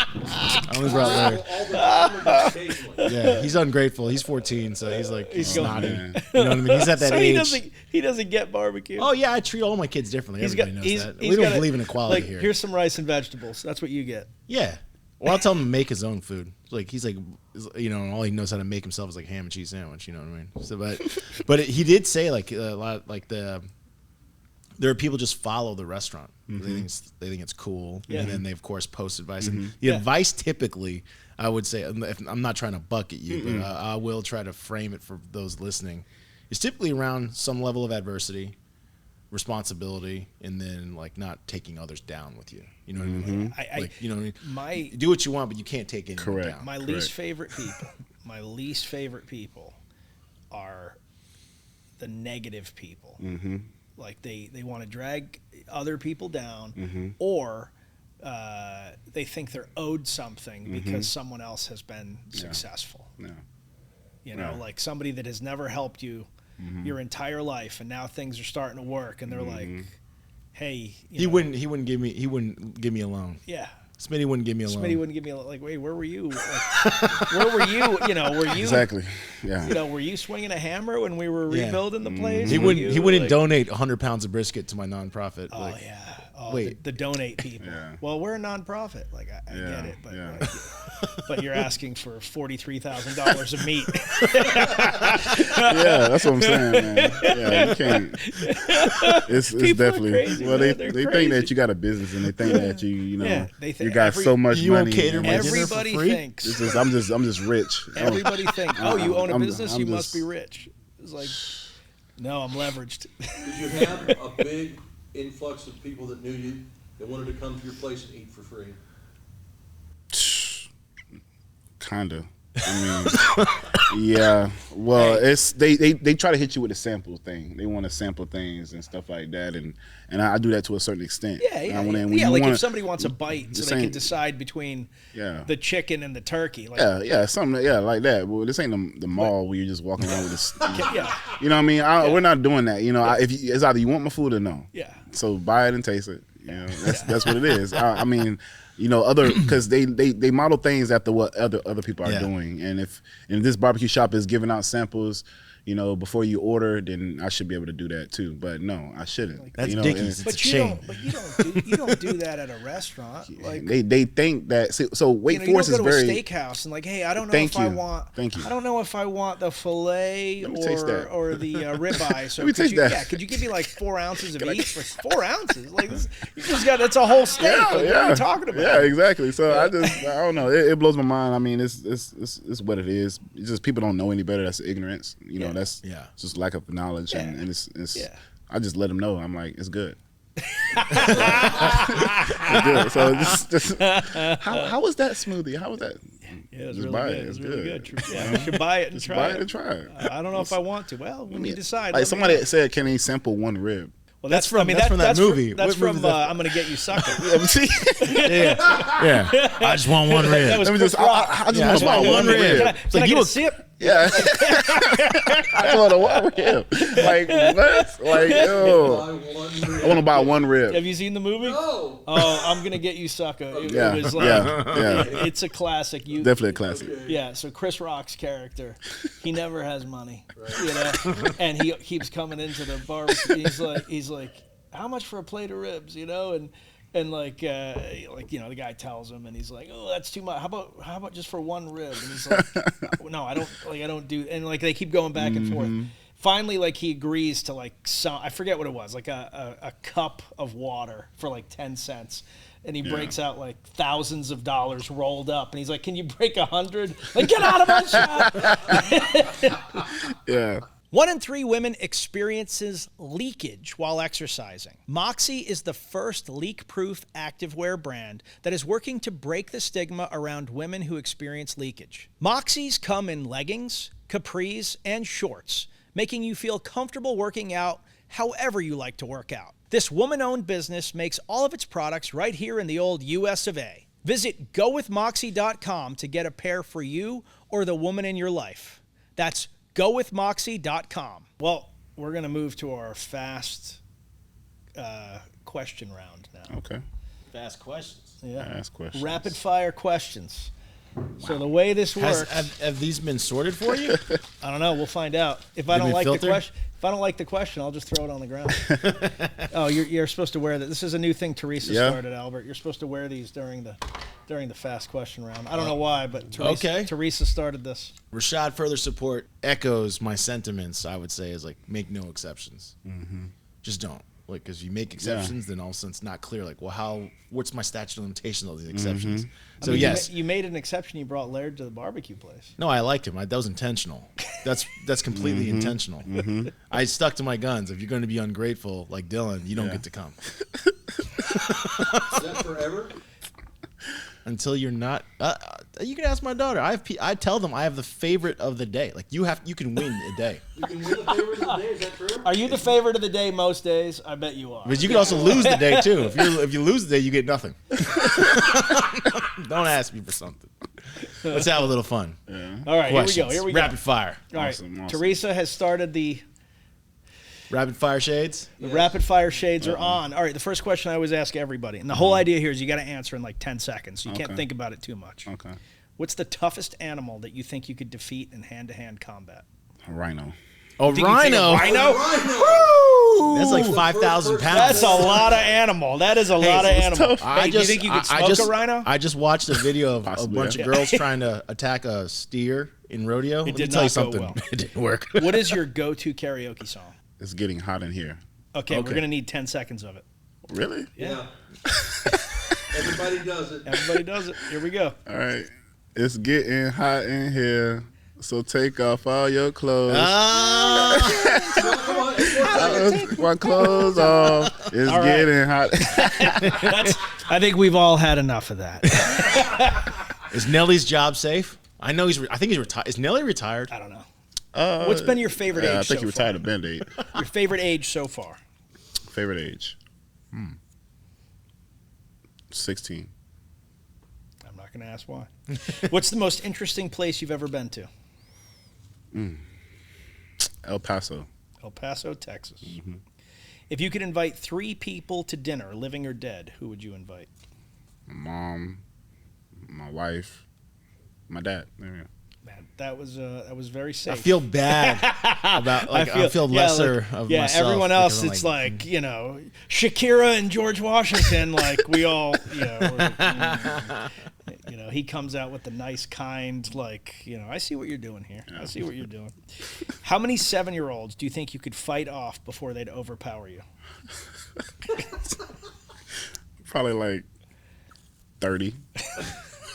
Yeah, he's ungrateful. He's 14, so he's like snotty. You know what I mean? He's at that so age. He doesn't get barbecue. Oh yeah, I treat all my kids differently. Everybody knows that. We don't believe in equality here. Here's some rice and vegetables. That's what you get. Yeah. Well, I'll tell him to make his own food. He's like, all he knows how to make himself is like ham and cheese sandwich. You know what I mean? So, but he did say like a lot like there are people just follow the restaurant. They think it's cool, and then they of course post advice. And the advice typically, I would say, I'm not trying to bucket you, but I will try to frame it for those listening. It's typically around some level of adversity, responsibility, and then like not taking others down with you. You know what I mean? You know what I mean? Do what you want, but you can't take anyone down. My least favorite people are the negative people. Like they want to drag other people down, or they think they're owed something because someone else has been successful. You know, like somebody that has never helped you your entire life, and now things are starting to work, and they're like, "Hey, he wouldn't give me a loan." Yeah. Smitty wouldn't give me a loan. Smitty wouldn't give me a loan. Like, wait, where were you? Like, where were you? You know, were you exactly? Yeah. You know, were you swinging a hammer when we were rebuilding the place? He wouldn't donate 100 pounds of brisket to my nonprofit. Oh like, yeah. Oh, wait, the donate people. Well, we're a nonprofit. Like I get it, but like, but you're asking for $43,000 of meat. Yeah, that's what I'm saying, man. Yeah, you can't. It's definitely crazy, well. They think that you got a business, and they think that you got so much you money. Won't cater my everybody dinner for free? thinks. I'm just rich. Everybody thinks, oh, you own a business, you must just be rich. It's like, no, I'm leveraged. Did you have a big influx of people that knew you that wanted to come to your place and eat for free? Kinda. I mean, yeah. Well, it's they try to hit you with a sample thing. They want to sample things and stuff like that, and I do that to a certain extent. Yeah. Like if somebody wants a bite, so they can decide between the chicken and the turkey. Like, something like that. Well, this ain't the mall where you're just walking around with this. You know what I mean? We're not doing that. You know, it's either you want my food or no. Yeah. So buy it and taste it. You know, that's what it is. I mean. You know, because they model things after what other people are doing, and if this barbecue shop is giving out samples, you know, before you order, then I should be able to do that too. But no, I shouldn't. That's Dickies. It's a chain. But you don't do that at a restaurant. Like they think that. So Wake Forest is very. You don't go to a steakhouse and like, hey, I don't know if I want. Thank you. I don't know if I want the fillet or the ribeye. So could you give me like 4 ounces of each? For 4 ounces, like this, you just got that's a whole steak. What are you talking about? Yeah, exactly. So I don't know. It blows my mind. I mean, it's what it is. It's just people don't know any better. That's ignorance. You know. That's just lack of knowledge, and it's I just let them know. I'm like, it's good. It's good. So how was that smoothie? How was that? Yeah, it's really good. It's really good. Yeah, you should buy it and try it. Buy it and try it. I don't know if I want to. Well, when you decide. Like somebody said, can he sample one rib? Well, that's from that movie. That's from I'm Gonna Get You Sucker. Yeah. I just want one rib. I just want to buy one rib. Can I get a sip? Yeah. I want one rib. Like what? Like I want to buy one rib. Have you seen the movie? No. Oh, I'm Gonna Get You Sucker. It was like, it's a classic. Definitely a classic. Yeah. So Chris Rock's character, he never has money, you know, and he keeps coming into the barbecue. He's like, how much for a plate of ribs, you know, and like you know, the guy tells him, and he's like, oh, that's too much. How about just for one rib? And he's like, no, I don't do. And like they keep going back and forth. finally, like, he agrees to, like, some, I forget what it was, like a cup of water for like 10 cents. And he breaks out like thousands of dollars rolled up, and he's like, "Can you break 100? Like, get out of my shop!" Yeah. 1 in 3 women experiences leakage while exercising. Moxie is the first leak-proof activewear brand that is working to break the stigma around women who experience leakage. Moxies come in leggings, capris, and shorts, making you feel comfortable working out however you like to work out. This woman-owned business makes all of its products right here in the old US of A. Visit gowithmoxie.com to get a pair for you or the woman in your life. That's gowithmoxie.com. Well, we're going to move to our fast question round now. Okay. Fast questions. Yeah. Ask questions. Rapid fire questions. So the way this works, Have these been sorted for you? I don't know. We'll find out. If I Did don't we like the filter? question, I'll just throw it on the ground. Oh, you're supposed to wear that. This is a new thing Teresa started, Albert. You're supposed to wear these during the fast question round. I don't know why, but Teresa started this. Rashad further support echoes my sentiments. I would say is like make no exceptions. Mm-hmm. Just don't. Like, because you make exceptions, then all of a sudden it's not clear. Like, well, what's my statute of limitations of these exceptions? Mm-hmm. So yes, you made an exception. You brought Laird to the barbecue place. no, I liked him. That was intentional. That's completely intentional. Mm-hmm. I stuck to my guns. If you're going to be ungrateful like Dylan, you don't get to come. Is that forever? Until you're not. You can ask my daughter. I tell them I have the favorite of the day. Like you can win a day. You can win the favorite of the day. Is that true? Are you the favorite of the day most days? I bet you are. But you can also lose the day too. If you lose the day, you get nothing. Don't ask me for something. Let's have a little fun. Yeah. All right, Questions. here we go. Rapid fire. All right, Awesome. Teresa has started the Rapid fire shades. rapid fire shades are on. All right, the first question I always ask everybody, and the whole idea here is you got to answer in like 10 seconds. So you can't think about it too much. Okay. What's the toughest animal that you think you could defeat in hand-to-hand combat? A rhino. Oh, rhino. Rhino? Rhino. That's like 5,000 pounds. That's a lot of animal. That is a lot of animal. I Do you think you could smoke a rhino? I just watched a video of a Possibly, bunch of girls trying to attack a steer in rodeo. Let me did tell you not go something. well. It didn't work. What is your go-to karaoke song? It's getting hot in here. Okay, we're going to need 10 seconds of it. Really? Yeah. Everybody does it. Everybody does it. Here we go. All right. It's getting hot in here. So take off all your clothes. Come on. My clothes off. It's All right. getting hot. I think we've all had enough of that. Is Nelly's job safe? I know I think he's retired. Is Nelly retired? I don't know. What's been your favorite age I think so he far? retired at Band-Aid. Your favorite age so far? Favorite age? 16. I'm not going to ask why. What's the most interesting place you've ever been to? El Paso. El Paso, Texas. If you could invite 3 people to dinner, living or dead, who would you invite? My mom, my wife, my dad. There we go. Man, that was very safe. I feel bad about I feel lesser of myself. Everyone else, because I'm it's like Shakira and George Washington. Like we all, he comes out with the nice, kind, I see what you're doing here. I see what you're doing. How many 7-year-olds do you think you could fight off before they'd overpower you? Probably like 30.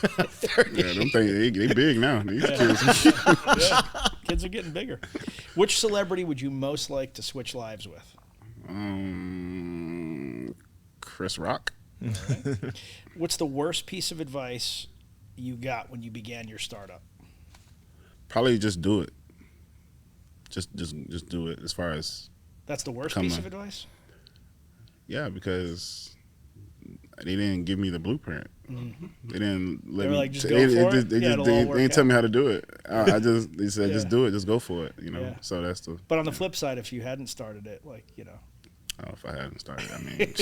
30. Yeah, them things, they big now. These kids. Kids are getting bigger. Which celebrity would you most like to switch lives with? Chris Rock. All right. What's the worst piece of advice you got when you began your startup? Probably just do it. Just do it. As far as That's the worst piece of advice? yeah, because they didn't give me the blueprint. They didn't let They were me. like, just go for it? They Yeah, it'll all didn't work tell me out. how to do it. They said just do it, just go for it. Yeah. So that's the. But on the flip side, if you hadn't started it, Oh, if I hadn't started, I mean,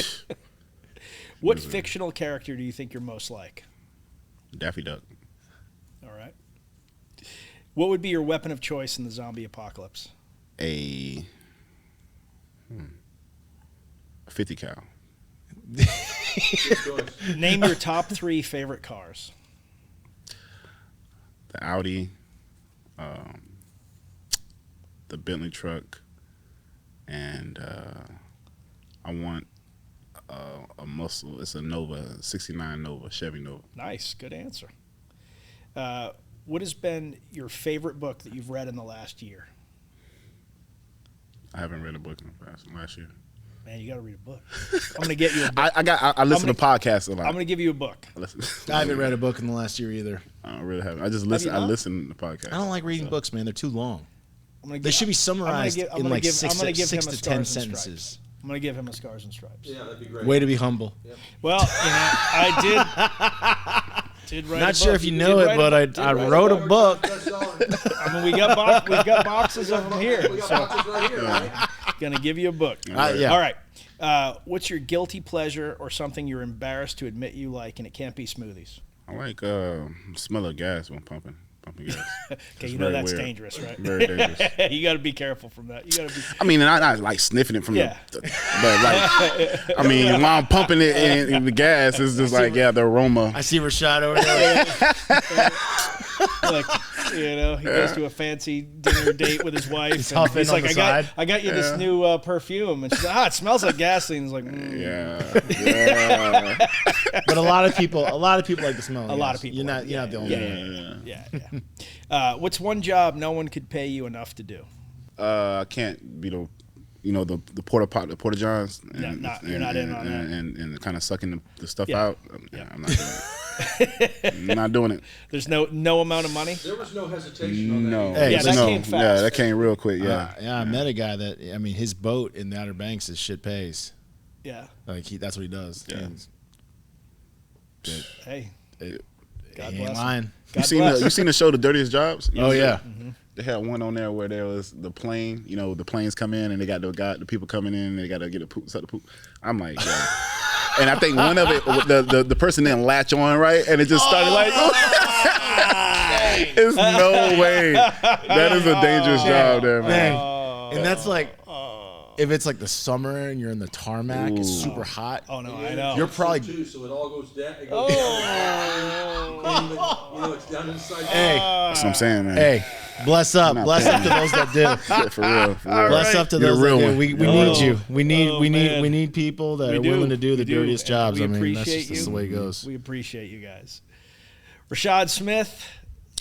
what fictional character do you think you're most like? Daffy Duck. All right. What would be your weapon of choice in the zombie apocalypse? A 50 cal. Good choice. Name your top 3 favorite cars. The Audi, the the Bentley truck, and I want a muscle. It's a Nova, 69 Nova, Chevy Nova. Nice, good answer. What has been your favorite book that you've read in the last year? I haven't read a book in the last year. Man, you got to read a book. I'm going to get you a book. I listen to podcasts a lot. I'm going to give you a book. I haven't read a book in the last year either. I really haven't. I just listen. I listen to podcasts. I don't like reading books, man. They're too long. They should be summarized in like 6 to 10 sentences. I'm going to give him a Scars and Stripes. Yeah, that'd be great. Way to be humble. Yep. Well, I did write Not a sure book. if you know it, but I wrote a book. I mean, we've got boxes of them here. We got So boxes right here, right? gonna give you a book. Yeah. All right. What's your guilty pleasure or something you're embarrassed to admit you like, and it can't be smoothies? I like smell of gas when pumping gas. Okay, you know that's weird. Dangerous, right? Very dangerous. You got to be careful from that. You got to be. I mean, not like sniffing it from but like, I mean, while I'm pumping it in the gas, it's just like, the aroma. I see Rashad over there. Like, he goes to a fancy dinner date with his wife. He's and he's on like, the side. I got you this new perfume. And she's like, it smells like gasoline. He's like, Yeah. But a lot of people like the smell of A gas. lot of people. You're not the only one. Yeah. What's one job no one could pay you enough to do? I can't be the porta johns. You're not in on that. And kind of sucking the stuff Yeah. out. Yeah, I'm not doing it. I'm not doing it. There's no amount of money. There was no hesitation on that. No. Hey, Yeah, that came fast. Yeah, that came real quick. Yeah. I met a guy that his boat in the Outer Banks is shit pays. Yeah. Like that's what he does. Yeah. Hey. God He bless ain't him. lying. You seen the show The Dirtiest Jobs? Oh yeah. They had one on there where there was the plane. The planes come in and they got the people coming in and they got to get suck the poop. I'm like, yeah. And I think one of it, the person didn't latch on right, and it just started like. There's no way. That is a dangerous job there, man. And that's like, if it's like the summer and you're in the tarmac, it's super hot. Oh no, I know. You're probably. Too, so it all goes down. It goes down. It's down inside. Hey, That's what I'm saying, man. hey, bless up to those that do. Yeah, for real. Bless up to You're those a real that do. one. We need you. We need people that We are do. willing to do the We do. dirtiest jobs. We That's appreciate just the way it goes. We appreciate you guys. Rashad Smith,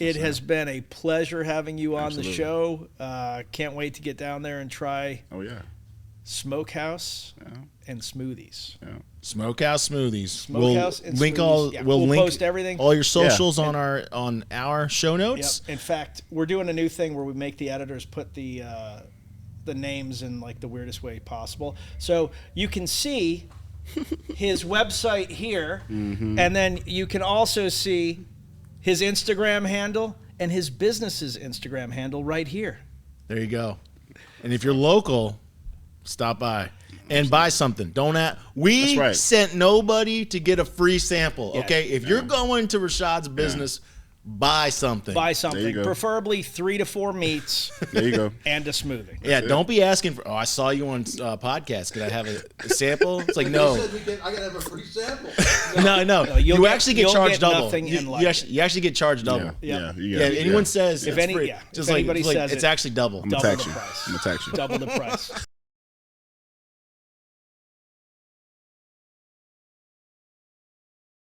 it has been a pleasure having you on the show. Can't wait to get down there and try Oh yeah. Smokehouse and Smoothies. Yeah. Smokehouse Smoothies. Smokehouse and link Smoothies. all. Yeah, We'll we'll link post everything. all your socials on our show Yep. notes. In fact, we're doing a new thing where we make the editors put the names in like the weirdest way possible. So you can see his website here, and then you can also see his Instagram handle and his business's Instagram handle right here. There you go. And if you're local, stop by and buy something. Don't ask. We That's right. sent nobody to get a free sample. Yeah. Okay, if you're going to Rashad's business, buy something. Buy There something, you go. preferably 3 to 4 meats There you go. and a smoothie. Yeah, don't be asking for. Oh, I saw you on podcast. Could I have a sample? It's like He no, said I gotta have a free sample. no. you'll You get- actually get you'll charged get double. nothing and like You actually get charged double. Yeah. Yeah, anyone says If it's any- free, yeah, just if like, anybody it's like says it's it, actually double. I'm gonna Double tax the you. price. I'm gonna tax you. Double the price.